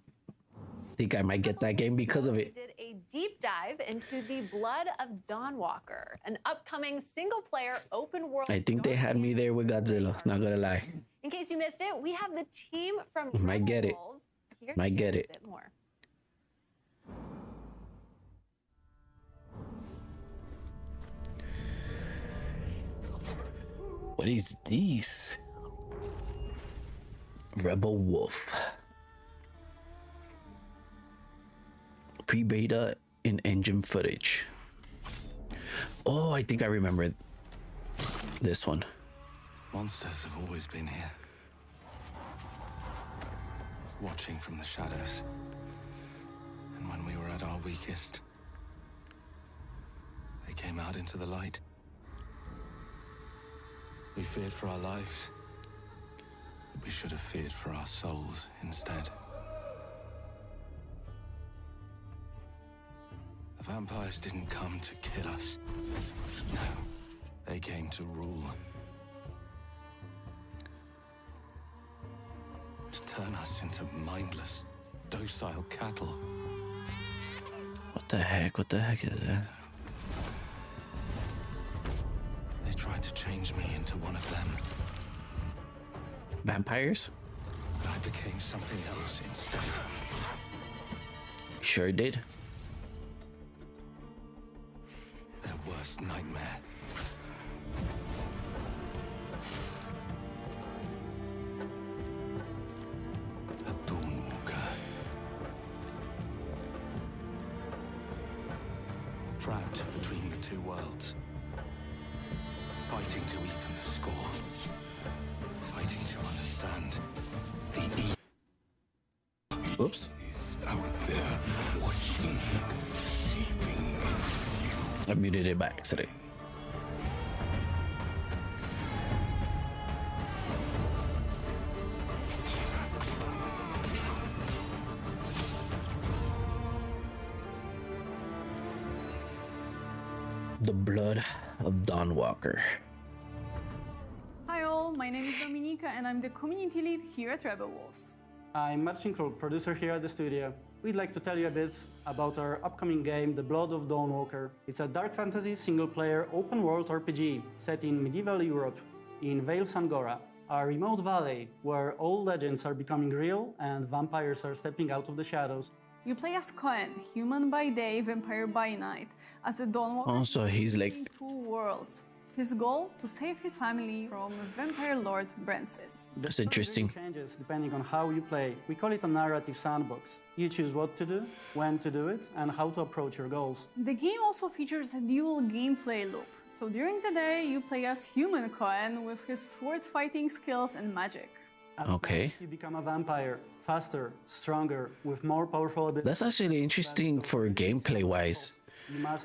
Think I might get that game because of it. Did a deep dive into the Blood of Dawnwalker, an upcoming single-player open-world. I think they had me there with Godzilla, not gonna lie. In case you missed it, we have the team from Might get it. Wolves here to Might share get a it. bit more. What is this? Rebel Wolf. Pre-beta in engine footage. Oh, I think I remember this one. Monsters have always been here, watching from the shadows. And when we were at our weakest, they came out into the light. We feared for our lives, but we should have feared for our souls instead. The vampires didn't come to kill us. No, they came to rule. To turn us into mindless, docile cattle. What the heck? What the heck is that? They tried to change me into one of them. Vampires? But I became something else instead. Sure did. Their worst nightmare. A Dawnwalker. Trapped between the two worlds. Fighting to even the score. Fighting to understand the evil. Oops. Is out there watching, seeping into you. I muted it by accident. The Blood of Dawnwalker. Hi all, my name is Dominique Monica and I'm the community lead here at Rebel Wolves. I'm Marcin Król, producer here at the studio. We'd like to tell you a bit about our upcoming game, The Blood of Dawnwalker. It's a dark fantasy single-player open-world RPG set in medieval Europe in Vale Sangora, a remote valley where old legends are becoming real and vampires are stepping out of the shadows. You play as Cohen, human by day, vampire by night, as a Dawnwalker. Also, he's like two worlds. His goal, to save his family from vampire lord Brancis. That's interesting. Changes depending on how you play. We call it a narrative sandbox. You choose what to do, when to do it, and how to approach your goals. The game also features a dual gameplay loop. So during the day, you play as human Cohen with his sword fighting skills and magic. Okay. You become a vampire, faster, stronger, with more powerful abilities. That's actually interesting for gameplay-wise.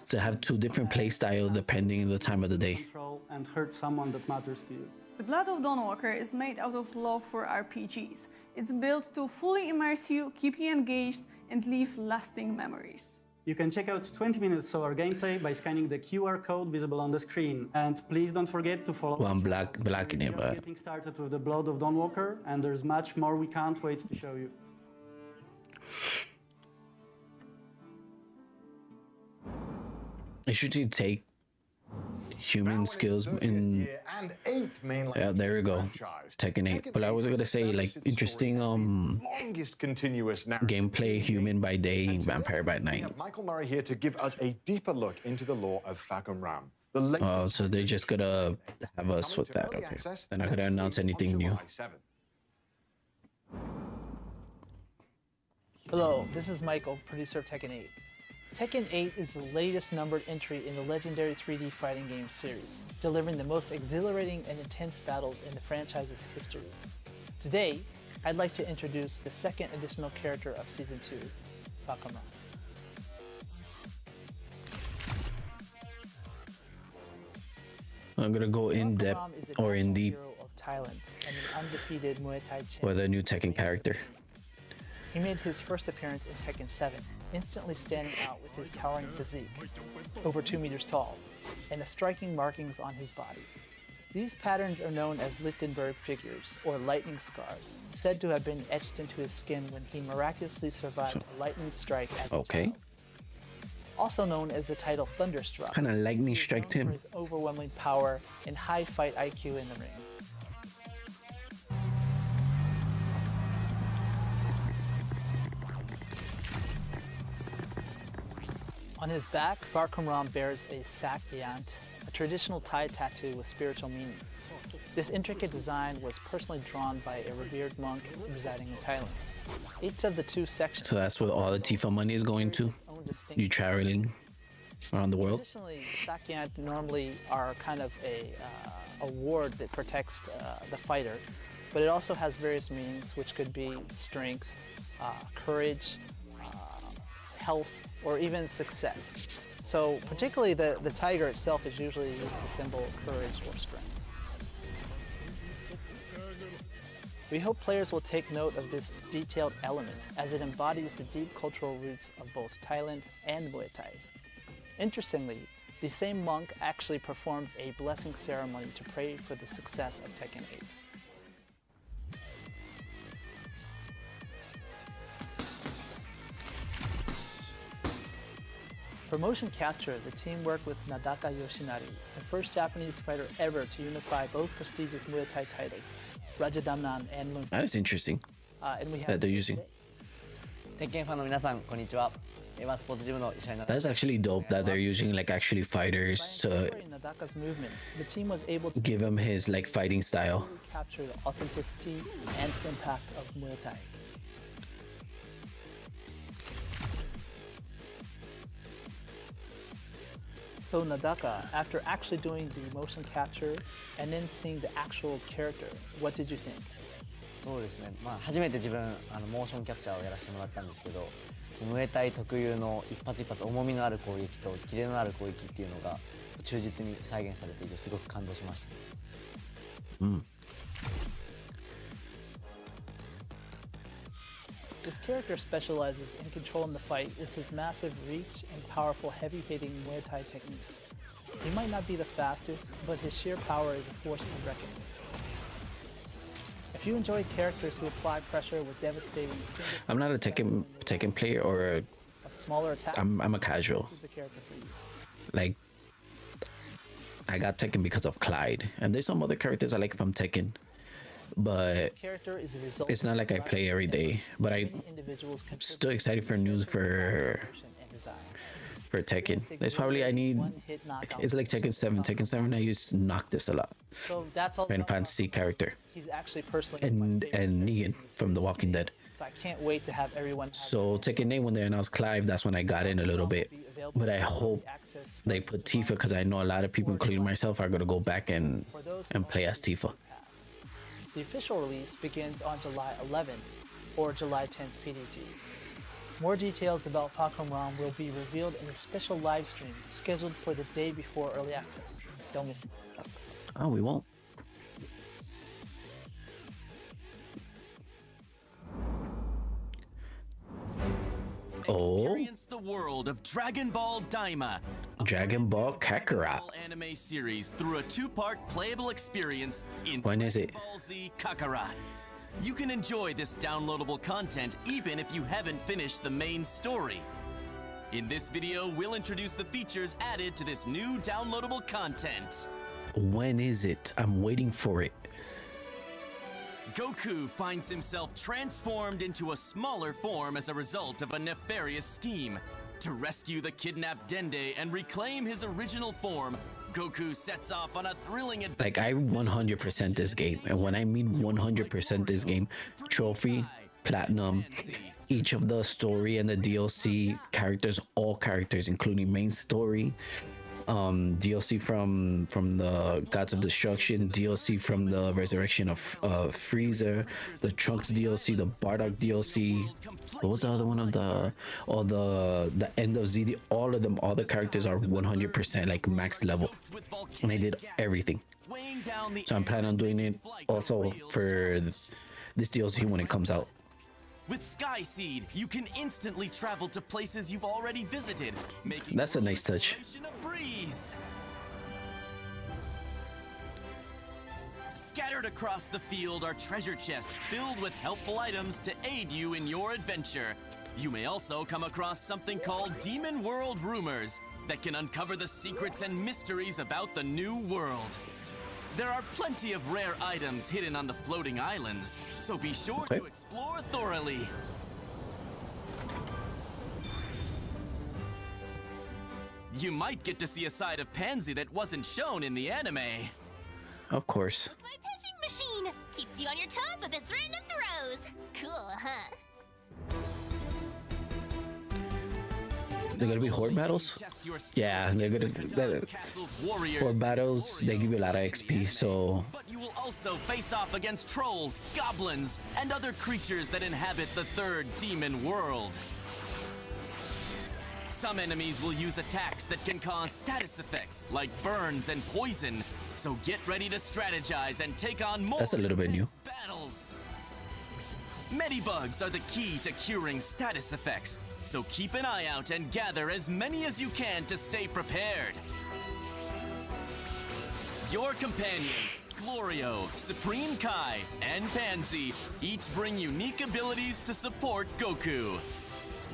To have two different play styles depending on the time of the day. And hurt someone that matters to you. The Blood of Dawnwalker is made out of love for RPGs. It's built to fully immerse you, keep you engaged, and leave lasting memories. You can check out 20 minutes of our gameplay by scanning the QR code visible on the screen. And please don't forget to follow. Well, I'm blacking it, but Getting started with The Blood of Dawnwalker, and there's much more we can't wait to show you. it should take human skills in yeah, there we go, Tekken 8. But I was gonna say, like, interesting gameplay, human by day, vampire by night. Michael Murray here to give us a deeper look into the lore of Fagum Ram. Oh, so they're just gonna have us with that. Okay, they're not gonna announce anything new. Hello, this is Michael, producer of Tekken 8. Tekken 8 is the latest numbered entry in the legendary 3D fighting game series, delivering the most exhilarating and intense battles in the franchise's history. Today, I'd like to introduce the second additional character of Season 2, Fagum Ram. I'm gonna go in depth or in deep Thailand and an undefeated Muay Thai champion. with a new Tekken character. He made his first appearance in Tekken 7, instantly standing out with his towering physique, over 2 meters tall, and the striking markings on his body. These patterns are known as Lichtenberg figures, or lightning scars, said to have been etched into his skin when he miraculously survived a lightning strike at the Okay. Also known as the title Thunderstruck. Kind of lightning striked him. For his overwhelming power and high fight IQ in the ring. On his back, Fagum Ram bears a sakyant, a traditional Thai tattoo with spiritual meaning. This intricate design was personally drawn by a revered monk residing in Thailand. Each of the two sections. So that's where all the Tifa money is going to. You traveling around the world. Traditionally, sakyant normally are kind of a ward that protects the fighter, but it also has various meanings, which could be strength, courage, health, or even success. So particularly the tiger itself is usually used to symbol courage or strength. We hope players will take note of this detailed element as it embodies the deep cultural roots of both Thailand and Muay Thai. Interestingly, the same monk actually performed a blessing ceremony to pray for the success of Tekken 8. For motion capture, the team worked with Nadaka Yoshinari, the first Japanese fighter ever to unify both prestigious Muay Thai titles, Rajadamnan and Lung. That is interesting And we have that they're using. That's actually dope that they're using like actually fighters to Nadaka's movements. The team was able to give him his like fighting style. capture the authenticity and impact of Muay Thai. So Nadaka, after actually doing the motion capture and then seeing the actual character, what did you think? そうですね、初めて自分モーションキャプチャーをやらせてもらったんですけど、ムエタイ特有の一発一発重みのある攻撃とキレのある攻撃っていうのが忠実に再現されていてすごく感動しました。This character specializes in controlling the fight with his massive reach and powerful heavy-hitting Muay Thai techniques. He might not be the fastest, but his sheer power is a force to reckon with. If you enjoy characters who apply pressure with devastating single I'm not a Tekken player, or of smaller attacks, I'm a casual. this is the character for you. Like, I got Tekken because of Clyde, and there's some other characters I like from Tekken, but This character is a result it's not like I play every day. But I'm individuals still excited for news for Tekken. There's probably it's like Tekken 7. Tekken 7 I used Noctis a lot. So that's all Final Fantasy character. He's actually personally And Negan from The Walking Dead. so I can't wait to have everyone So Tekken 8, when they announced Clive, that's when I got in a little bit. But I hope they put Tifa, because I know a lot of people, including myself, are gonna go back and play as Tifa. The official release begins on July 11th or July 10th PDT. More details about Falcom ROM will be revealed in a special live stream scheduled for the day before early access. Don't miss it. Oh, we won't. Experience the world of Dragon Ball Daima, Dragon Ball Kakarot. anime series through a two-part playable experience in When is it? Dragon Ball Z Kakarot. You can enjoy this downloadable content even if you haven't finished the main story. In this video, we'll introduce the features added to this new downloadable content. When is it? I'm waiting for it. Goku finds himself transformed into a smaller form as a result of a nefarious scheme. To rescue the kidnapped Dende and reclaim his original form, Goku sets off on a thrilling adventure. Like, I 100% this game, and when I mean 100% this game, trophy, platinum, each of the story and the DLC characters, all characters, including main story, DLC from the Gods of Destruction, DLC from the Resurrection of Frieza, the Trunks DLC, the Bardock DLC. What was the other one of the End of Z? All of them, all the characters are 100% like max level, and I did everything. So I'm planning on doing it also for this DLC when it comes out. With Sky Seed, you can instantly travel to places you've already visited, making That's a nice touch. a breeze. Scattered across the field are treasure chests filled with helpful items to aid you in your adventure. You may also come across something called Demon World Rumors that can uncover the secrets and mysteries about the new world. There are plenty of rare items hidden on the floating islands, so be sure to explore thoroughly. You might get to see a side of Pansy that wasn't shown in the anime. Of course. My pitching machine keeps you on your toes with its random throws. Cool, huh? They're gonna be horde battles? Yeah, they're gonna horde battles. They give you a lot of XP, so You will also face off against trolls, goblins, and other creatures that inhabit the third demon world. Some enemies will use attacks that can cause status effects like burns and poison, so get ready to strategize and take on more that's a little bit new. battles. Medibugs are the key to curing status effects, so keep an eye out and gather as many as you can to stay prepared. Your companions, Glorio, Supreme Kai, and Pansy, each bring unique abilities to support Goku.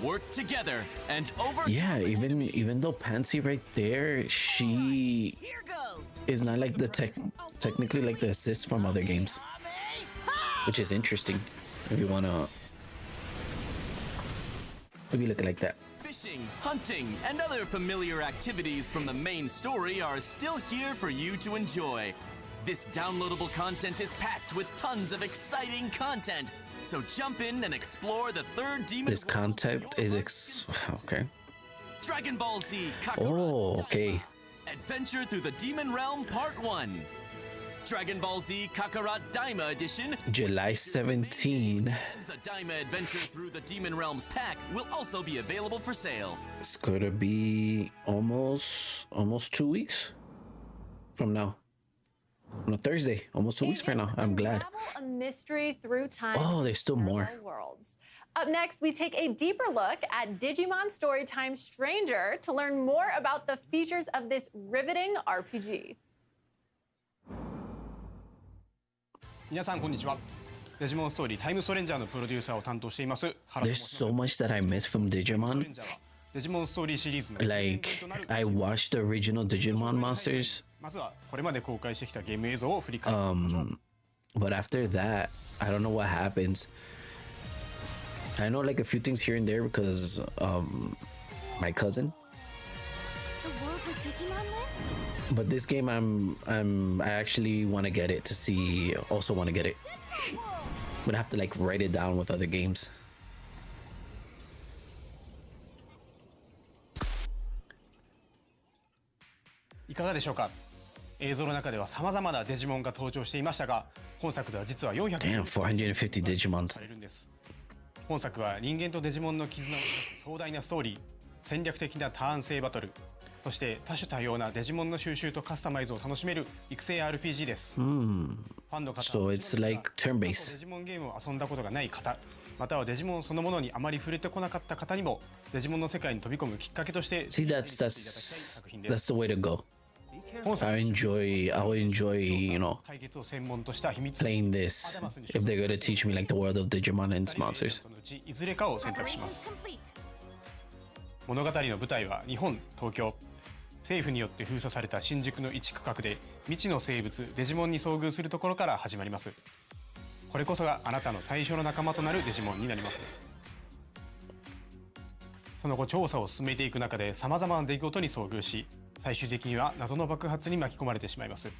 Work together and overcome. Yeah, even though Pansy right there, she is not like the technically like the assist from other games, which is interesting if you wanna look at it like that. Fishing, hunting, and other familiar activities from the main story are still here for you to enjoy. This downloadable content is packed with tons of exciting content, so jump in and explore the third demon. This content is okay. Dragon Ball Z Kakarot Oh, okay. Adventure Through the Demon Realm Part 1. Dragon Ball Z Kakarot Daima Edition. July 17. The Daima Adventure Through the Demon Realms pack will also be available for sale. It's gonna be almost 2 weeks from now. On a Thursday, almost 2 weeks from now. I'm glad. A mystery through time. Oh, there's still more. Worlds. Up next, we take a deeper look at Digimon Storytime Stranger to learn more about the features of this riveting RPG. 皆さんこんにちは。デジモンストーリータイムストレンジャーのプロデューサーを担当しています原と There's 申します。 so much that I miss from Digimon. デジモンストーリーシリーズの Like, I watched the original Digimon monsters, まずはこれまで公開してきたゲーム映像を振り返ってみましょう。 but after that, I don't know what happens. I know like a few things here and there because my cousin. The world where Digimon live? But this game, I actually want to get it to see. Also want to get it, but I have to like write it down with other games. いかがでしょうか。映像の中では様々なデジモンが登場していましたが、本作では実は400 Damn, 450 Digimons. されるんです。本作は人間とデジモンの絆を描く壮大なストーリー、戦略的なターン制バトル、そして多種多様なデジモンの収集とカスタマイズを楽しめる育成 RPG です。ファンの方、 So it's like デ turn-based. ジモンゲームを遊んだことがない方、またはデジモンそのものにあまり触れてこなかった方にもデジモンの世界に飛び込むきっかけとして See, that's the way to go. I'll enjoy, you know, 解決を専門とした秘密 playing this if they're gonna teach me like the world of Digimon and its monsters. のうちいずれかを選択します。物語の舞台は日本、東京。政府によって封鎖された新宿の一区画で未知の生物デジモンに遭遇するところから始まります。これこそがあなたの最初の仲間となるデジモンになります。その後調査を進めていく中で様々な出来事に遭遇し、最終的には謎の爆発に巻き込まれてしまいます。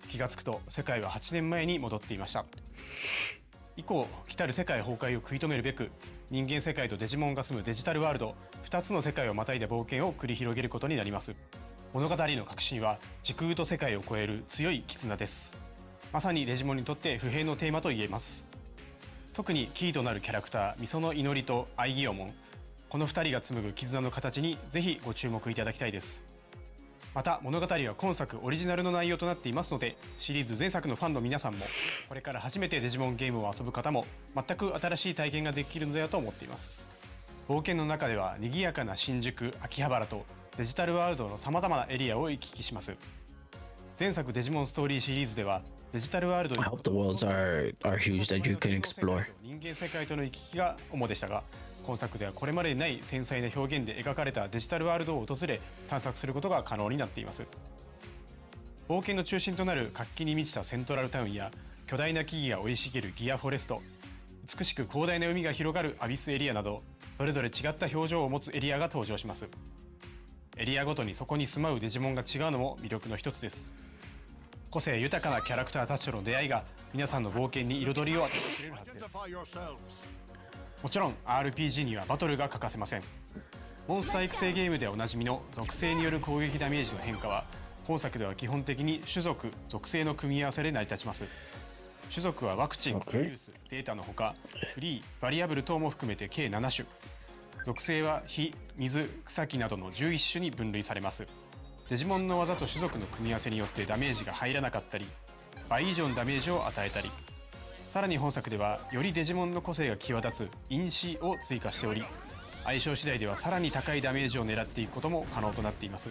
気がつくと世界は8年前に戻っていました。以降、来たる世界崩壊を食い止めるべく、人間世界とデジモンが住むデジタルワールド2つの世界をまたいだ冒険を繰り広げることになります。物語の核心は時空と世界を超える強い絆です。まさにデジモンにとって不変のテーマと言えます。特にキーとなるキャラクターミソの祈りとアイギオモン、この2人が紡ぐ絆の形にぜひご注目いただきたいです。また物語は今作オリジナルの内容となっていますので、シリーズ前作のファンの皆さんもこれから初めてデジモンゲームを遊ぶ方も全く新しい体験ができるのではと思っています。冒険の中では賑やかな新宿、秋葉原とデジタルワールドの様々なエリアを行き来します。前作デジモンストーリーシリーズではデジタルワールドに I hope the worlds are huge that you can explore. 人間世界との行き来が主でしたが、今作ではこれまでにない繊細な表現で描かれたデジタルワールドを訪れ探索することが可能になっています。冒険の中心となる活気に満ちたセントラルタウンや巨大な木々が生い茂るギアフォレスト、美しく広大な海が広がるアビスエリアなど、それぞれ違った表情を持つエリアが登場します。エリアごとにそこに住まうデジモンが違うのも魅力の一つです。個性豊かなキャラクターたちとの出会いが皆さんの冒険に彩りを与えてくれるはずです。もちろん RPG にはバトルが欠かせません。モンスター育成ゲームでおなじみの属性による攻撃ダメージの変化は本作では基本的に種族・属性の組み合わせで成り立ちます。種族はワクチン、ウイルス、データのほかフリー、バリアブル等も含めて計7種。属性は火、水、草木などの11種に分類されます。デジモンの技と種族の組み合わせによってダメージが入らなかったり、倍以上のダメージを与えたり、さらに本作ではよりデジモンの個性が際立つ因子を追加しており、相性次第ではさらに高いダメージを狙っていくことも可能となっています。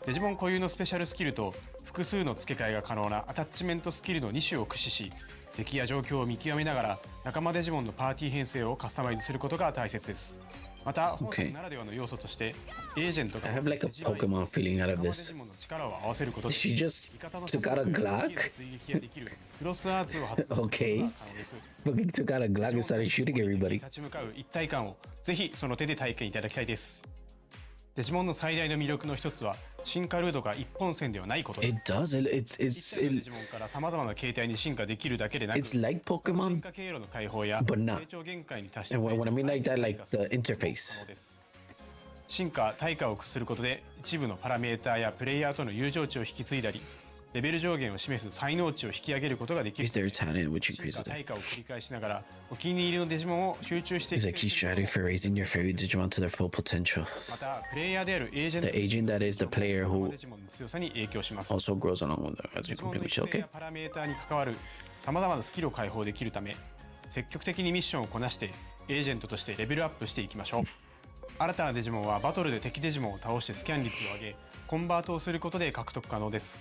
デジモン固有のスペシャルスキルと複数の付け替えが可能なアタッチメントスキルの2種を駆使し、敵や状況を見極めながら仲間デジモンのパーティー編成をカスタマイズすることが大切です。また本作ならではの要素としてエージェントと I have like a Pokemon feeling out of this. 力を合わせることで She just took out a Glock? クロスアーツを発動することが可能です。 Look, he took out a Glock and started shooting everybody. 立ち向かう一体感をぜひその手で体験いただきたいです。デジモンの最大の魅力の一つは進化ルートが一本線ではないことです。 It does. デジモンから様々な形態に進化できるだけでなく、 It's like Pokemon, 進化経路の開放や but not. 成長限界に達した And when I mean like that, like the interface. 進化・対価を駆することで一部のパラメーターやプレイヤーとの友情値を引き継いだり、レベル上限を示す才能値を引き上げることができる。 Is there a talent which 進 increases 化・ it? 対価を繰り返しながらお気に入りのデジモンを集中して It's a key strategy for raising your favorite Digimon to their full potential. またプレイヤーであるエージェント The agent that is the player who デジモンの強さに影響します。 also grows along with them as デ you ジモン complete の the 育 show, 成 okay? やパラメーターに関わる様々なスキルを解放できるため、積極的にミッションをこなしてエージェントとしてレベルアップしていきましょう。新たなデジモンはバトルで敵デジモンを倒してスキャン率を上げ、コンバートをすることで獲得可能です。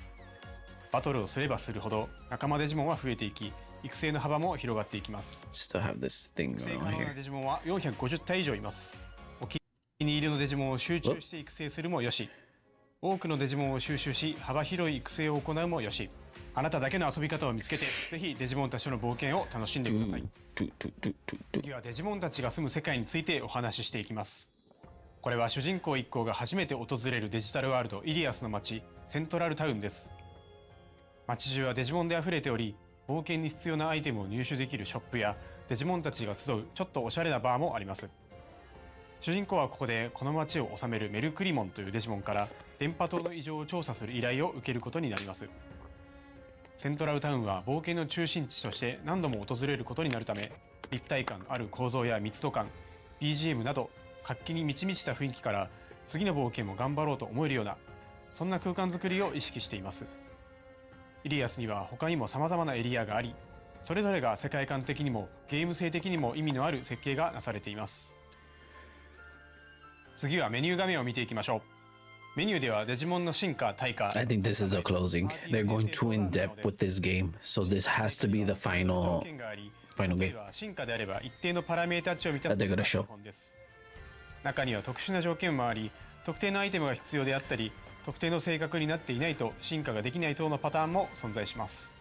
バトルをすればするほど仲間デジモンは増えていき、育成の幅も広がっていきます。 Still have this thing 育成 going 可 on 能な here. デジモンは450体以上います。お気に入りのデジモンを集中して育成するもよし、多くのデジモンを収集し幅広い育成を行うもよし、あなただけの遊び方を見つけて、ぜひデジモンたちとの冒険を楽しんでください。次はデジモンたちが住む世界についてお話ししていきます。これは主人公一行が初めて訪れるデジタルワールドイリアスの街、セントラルタウンです。街中はデジモンで溢れており、冒険に必要なアイテムを入手できるショップやデジモンたちが集うちょっとおしゃれなバーもあります。主人公はここでこの街を治めるメルクリモンというデジモンから電波塔の異常を調査する依頼を受けることになります。セントラルタウンは冒険の中心地として何度も訪れることになるため、立体感ある構造や密度感、 BGM など活気に満ち満ちた雰囲気から次の冒険も頑張ろうと思えるような、そんな空間づくりを意識しています。イリアスには他にも様々なエリアがあり、それぞれが世界観的にもゲーム性的にも意味のある設計がなされています。次はメニュー画面を見ていきましょう。メニューではデジモンの進化、退化、 I think this is the closing. They're going too in depth with this game, so this has to be the final game 進化であれば一定のパラメータ値を満たす that they're gonna show. です。中には特殊な条件もあり、特定のアイテムが必要であったり、特定の性格になっていないと進化ができない等のパターンも存在します。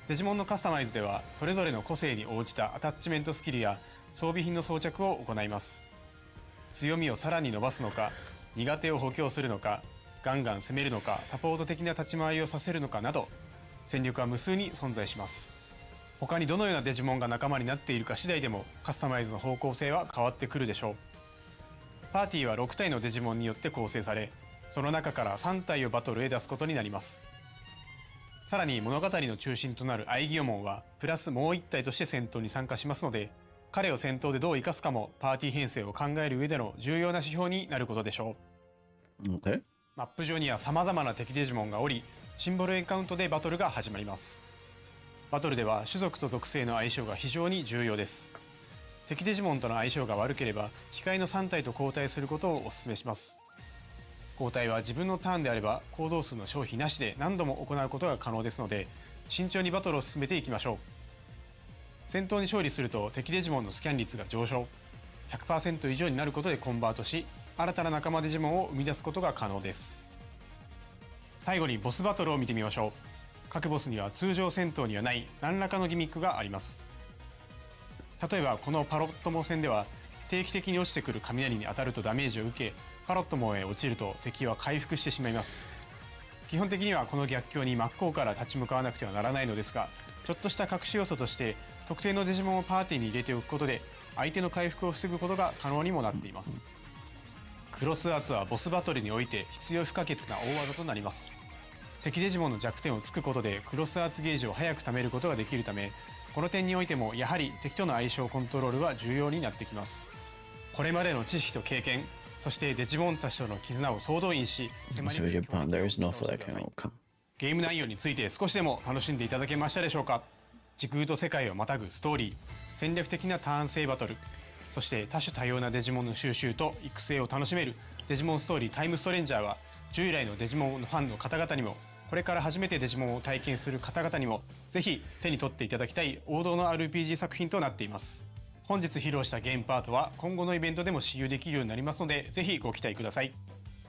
デジモンのカスタマイズではそれぞれの個性に応じたアタッチメントスキルや装備品の装着を行います。強みをさらに伸ばすのか、苦手を補強するのか、ガンガン攻めるのか、サポート的な立ち回りをさせるのかなど、戦力は無数に存在します。他にどのようなデジモンが仲間になっているか次第でもカスタマイズの方向性は変わってくるでしょう。パーティーは6体のデジモンによって構成され、その中から3体をバトルへ出すことになります。さらに物語の中心となるアイギオモンはプラスもう1体として戦闘に参加しますので、彼を戦闘でどう生かすかもパーティー編成を考える上での重要な指標になることでしょう。Okay. マップ上には様々な敵デジモンがおり、シンボルエンカウントでバトルが始まります。バトルでは種族と属性の相性が非常に重要です。敵デジモンとの相性が悪ければ控えの3体と交代することをお勧めします。交代は自分のターンであれば行動数の消費なしで何度も行うことが可能ですので、慎重にバトルを進めていきましょう。戦闘に勝利すると敵デジモンのスキャン率が上昇、 100% 以上になることでコンバートし、新たな仲間デジモンを生み出すことが可能です。最後にボスバトルを見てみましょう。各ボスには通常戦闘にはない何らかのギミックがあります。例えばこのパロットモ戦では定期的に落ちてくる雷に当たるとダメージを受け、パロットモへ落ちると敵は回復してしまいます。基本的にはこの逆境に真っ向から立ち向かわなくてはならないのですが、ちょっとした隠し要素として特定のデジモンをパーティーに入れておくことで相手の回復を防ぐことが可能にもなっています。クロスアーツはボスバトルにおいて必要不可欠な大技となります。敵デジモンの弱点を突くことでクロスアーツゲージを早く貯めることができるため、この点においてもやはり敵との相性コントロールは重要になってきます。これまでの知識と経験、そしてデジモンたちとの絆を総動員し、迫り来る強敵を倒してください。ゲーム内容について少しでも楽しんでいただけましたでしょうか。時空と世界をまたぐストーリー、戦略的なターン制バトル、そして多種多様なデジモンの収集と育成を楽しめるデジモンストーリータイムストレンジャーは、従来のデジモンのファンの方々にも、これから初めてデジモンを体験する方々にもぜひ手に取っていただきたい王道の RPG 作品となっています。本日披露したゲームパートは今後のイベントでも使用できるようになりますので、ぜひご期待ください。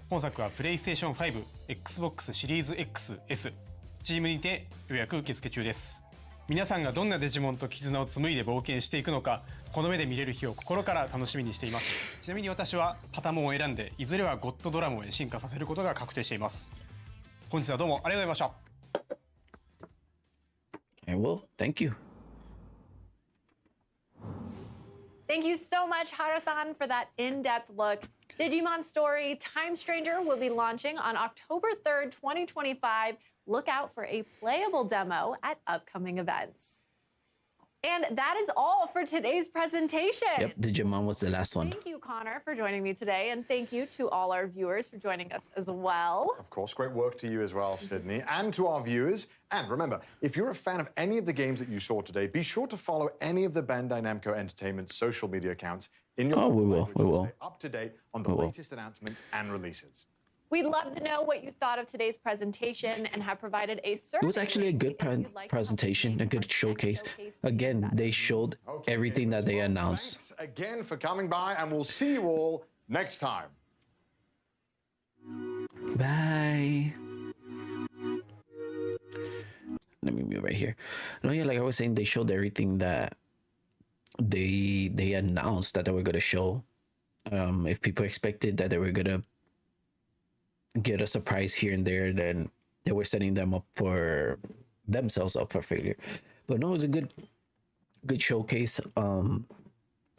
本作は PlayStation 5、Xbox シリーズ XS、Steam にて予約受付中です。皆さんがどんなデジモンと絆を紡いで冒険していくのか、この目で見れる日を心から楽しみにしています。ちなみに私はパタモンを選んで、いずれはゴッドドラモンへ進化させることが確定しています。本日はどうもありがとうございました。Well, thank you. Thank you so much, Hara-san, for that in-depth look. Digimon Story Time Stranger will be launching on October 3rd, 2025. Look out for a playable demo at upcoming events. And that is all for today's presentation. Yep, Digimon was the last one. Thank you, Connor, for joining me today. And thank you to all our viewers for joining us as well. Of course, great work to you as well, Sydney, and to our viewers. And remember, if you're a fan of any of the games that you saw today, be sure to follow any of the Bandai Namco Entertainment social media accounts in your we will. Stay up to date on the latest announcements and releases. We'd love to know what you thought of today's presentation and have provided a survey. It was actually a good presentation, a good showcase. Again, they showed everything that they announced. Thanks again for coming by, and we'll see you all next time. Bye. Let me move right here. No, yeah, like I was saying, they showed everything that they announced that they were gonna show. If people expected that they were gonna get a surprise here and there, then they were setting themselves up for failure. But no, it was a good showcase. A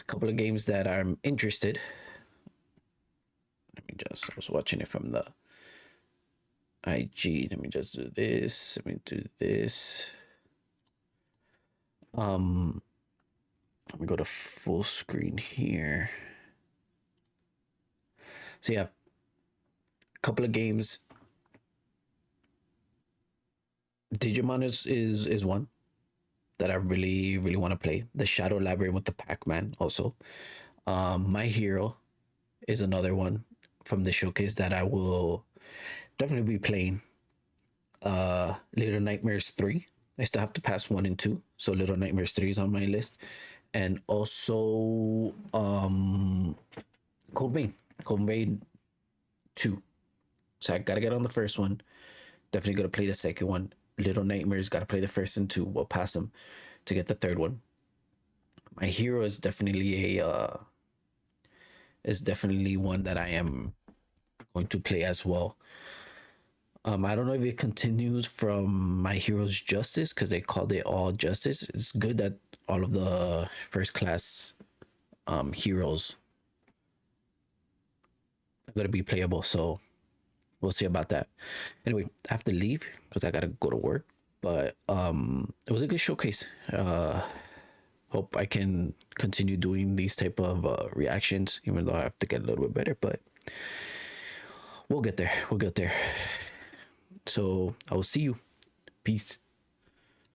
couple of games that I'm interested. I was watching it from the IG. Let me just do this. Let me do this. Let me go to full screen here. So yeah, a couple of games. Digimon is one that I really want to play. The Shadow Labyrinth with the Pac-Man also. My Hero is another one from the showcase that I will definitely be playing. Little Nightmares 3. I still have to pass 1 and 2, so Little Nightmares 3 is on my list. And also Code Vein 2. So I gotta get on the first one. Definitely gonna play the second one. Little Nightmares, gotta play the first and 2. We'll pass them to get the third one. My Hero is definitely one that I am going to play as well. I don't know if it continues from My Hero's Justice, because they called it all Justice. It's good that all of the first class heroes are going to be playable, so we'll see about that. Anyway, I have to leave because I got to go to work, but it was a good showcase. Hope I can continue doing these type of reactions, even though I have to get a little bit better, but we'll get there. So I will see you. Peace.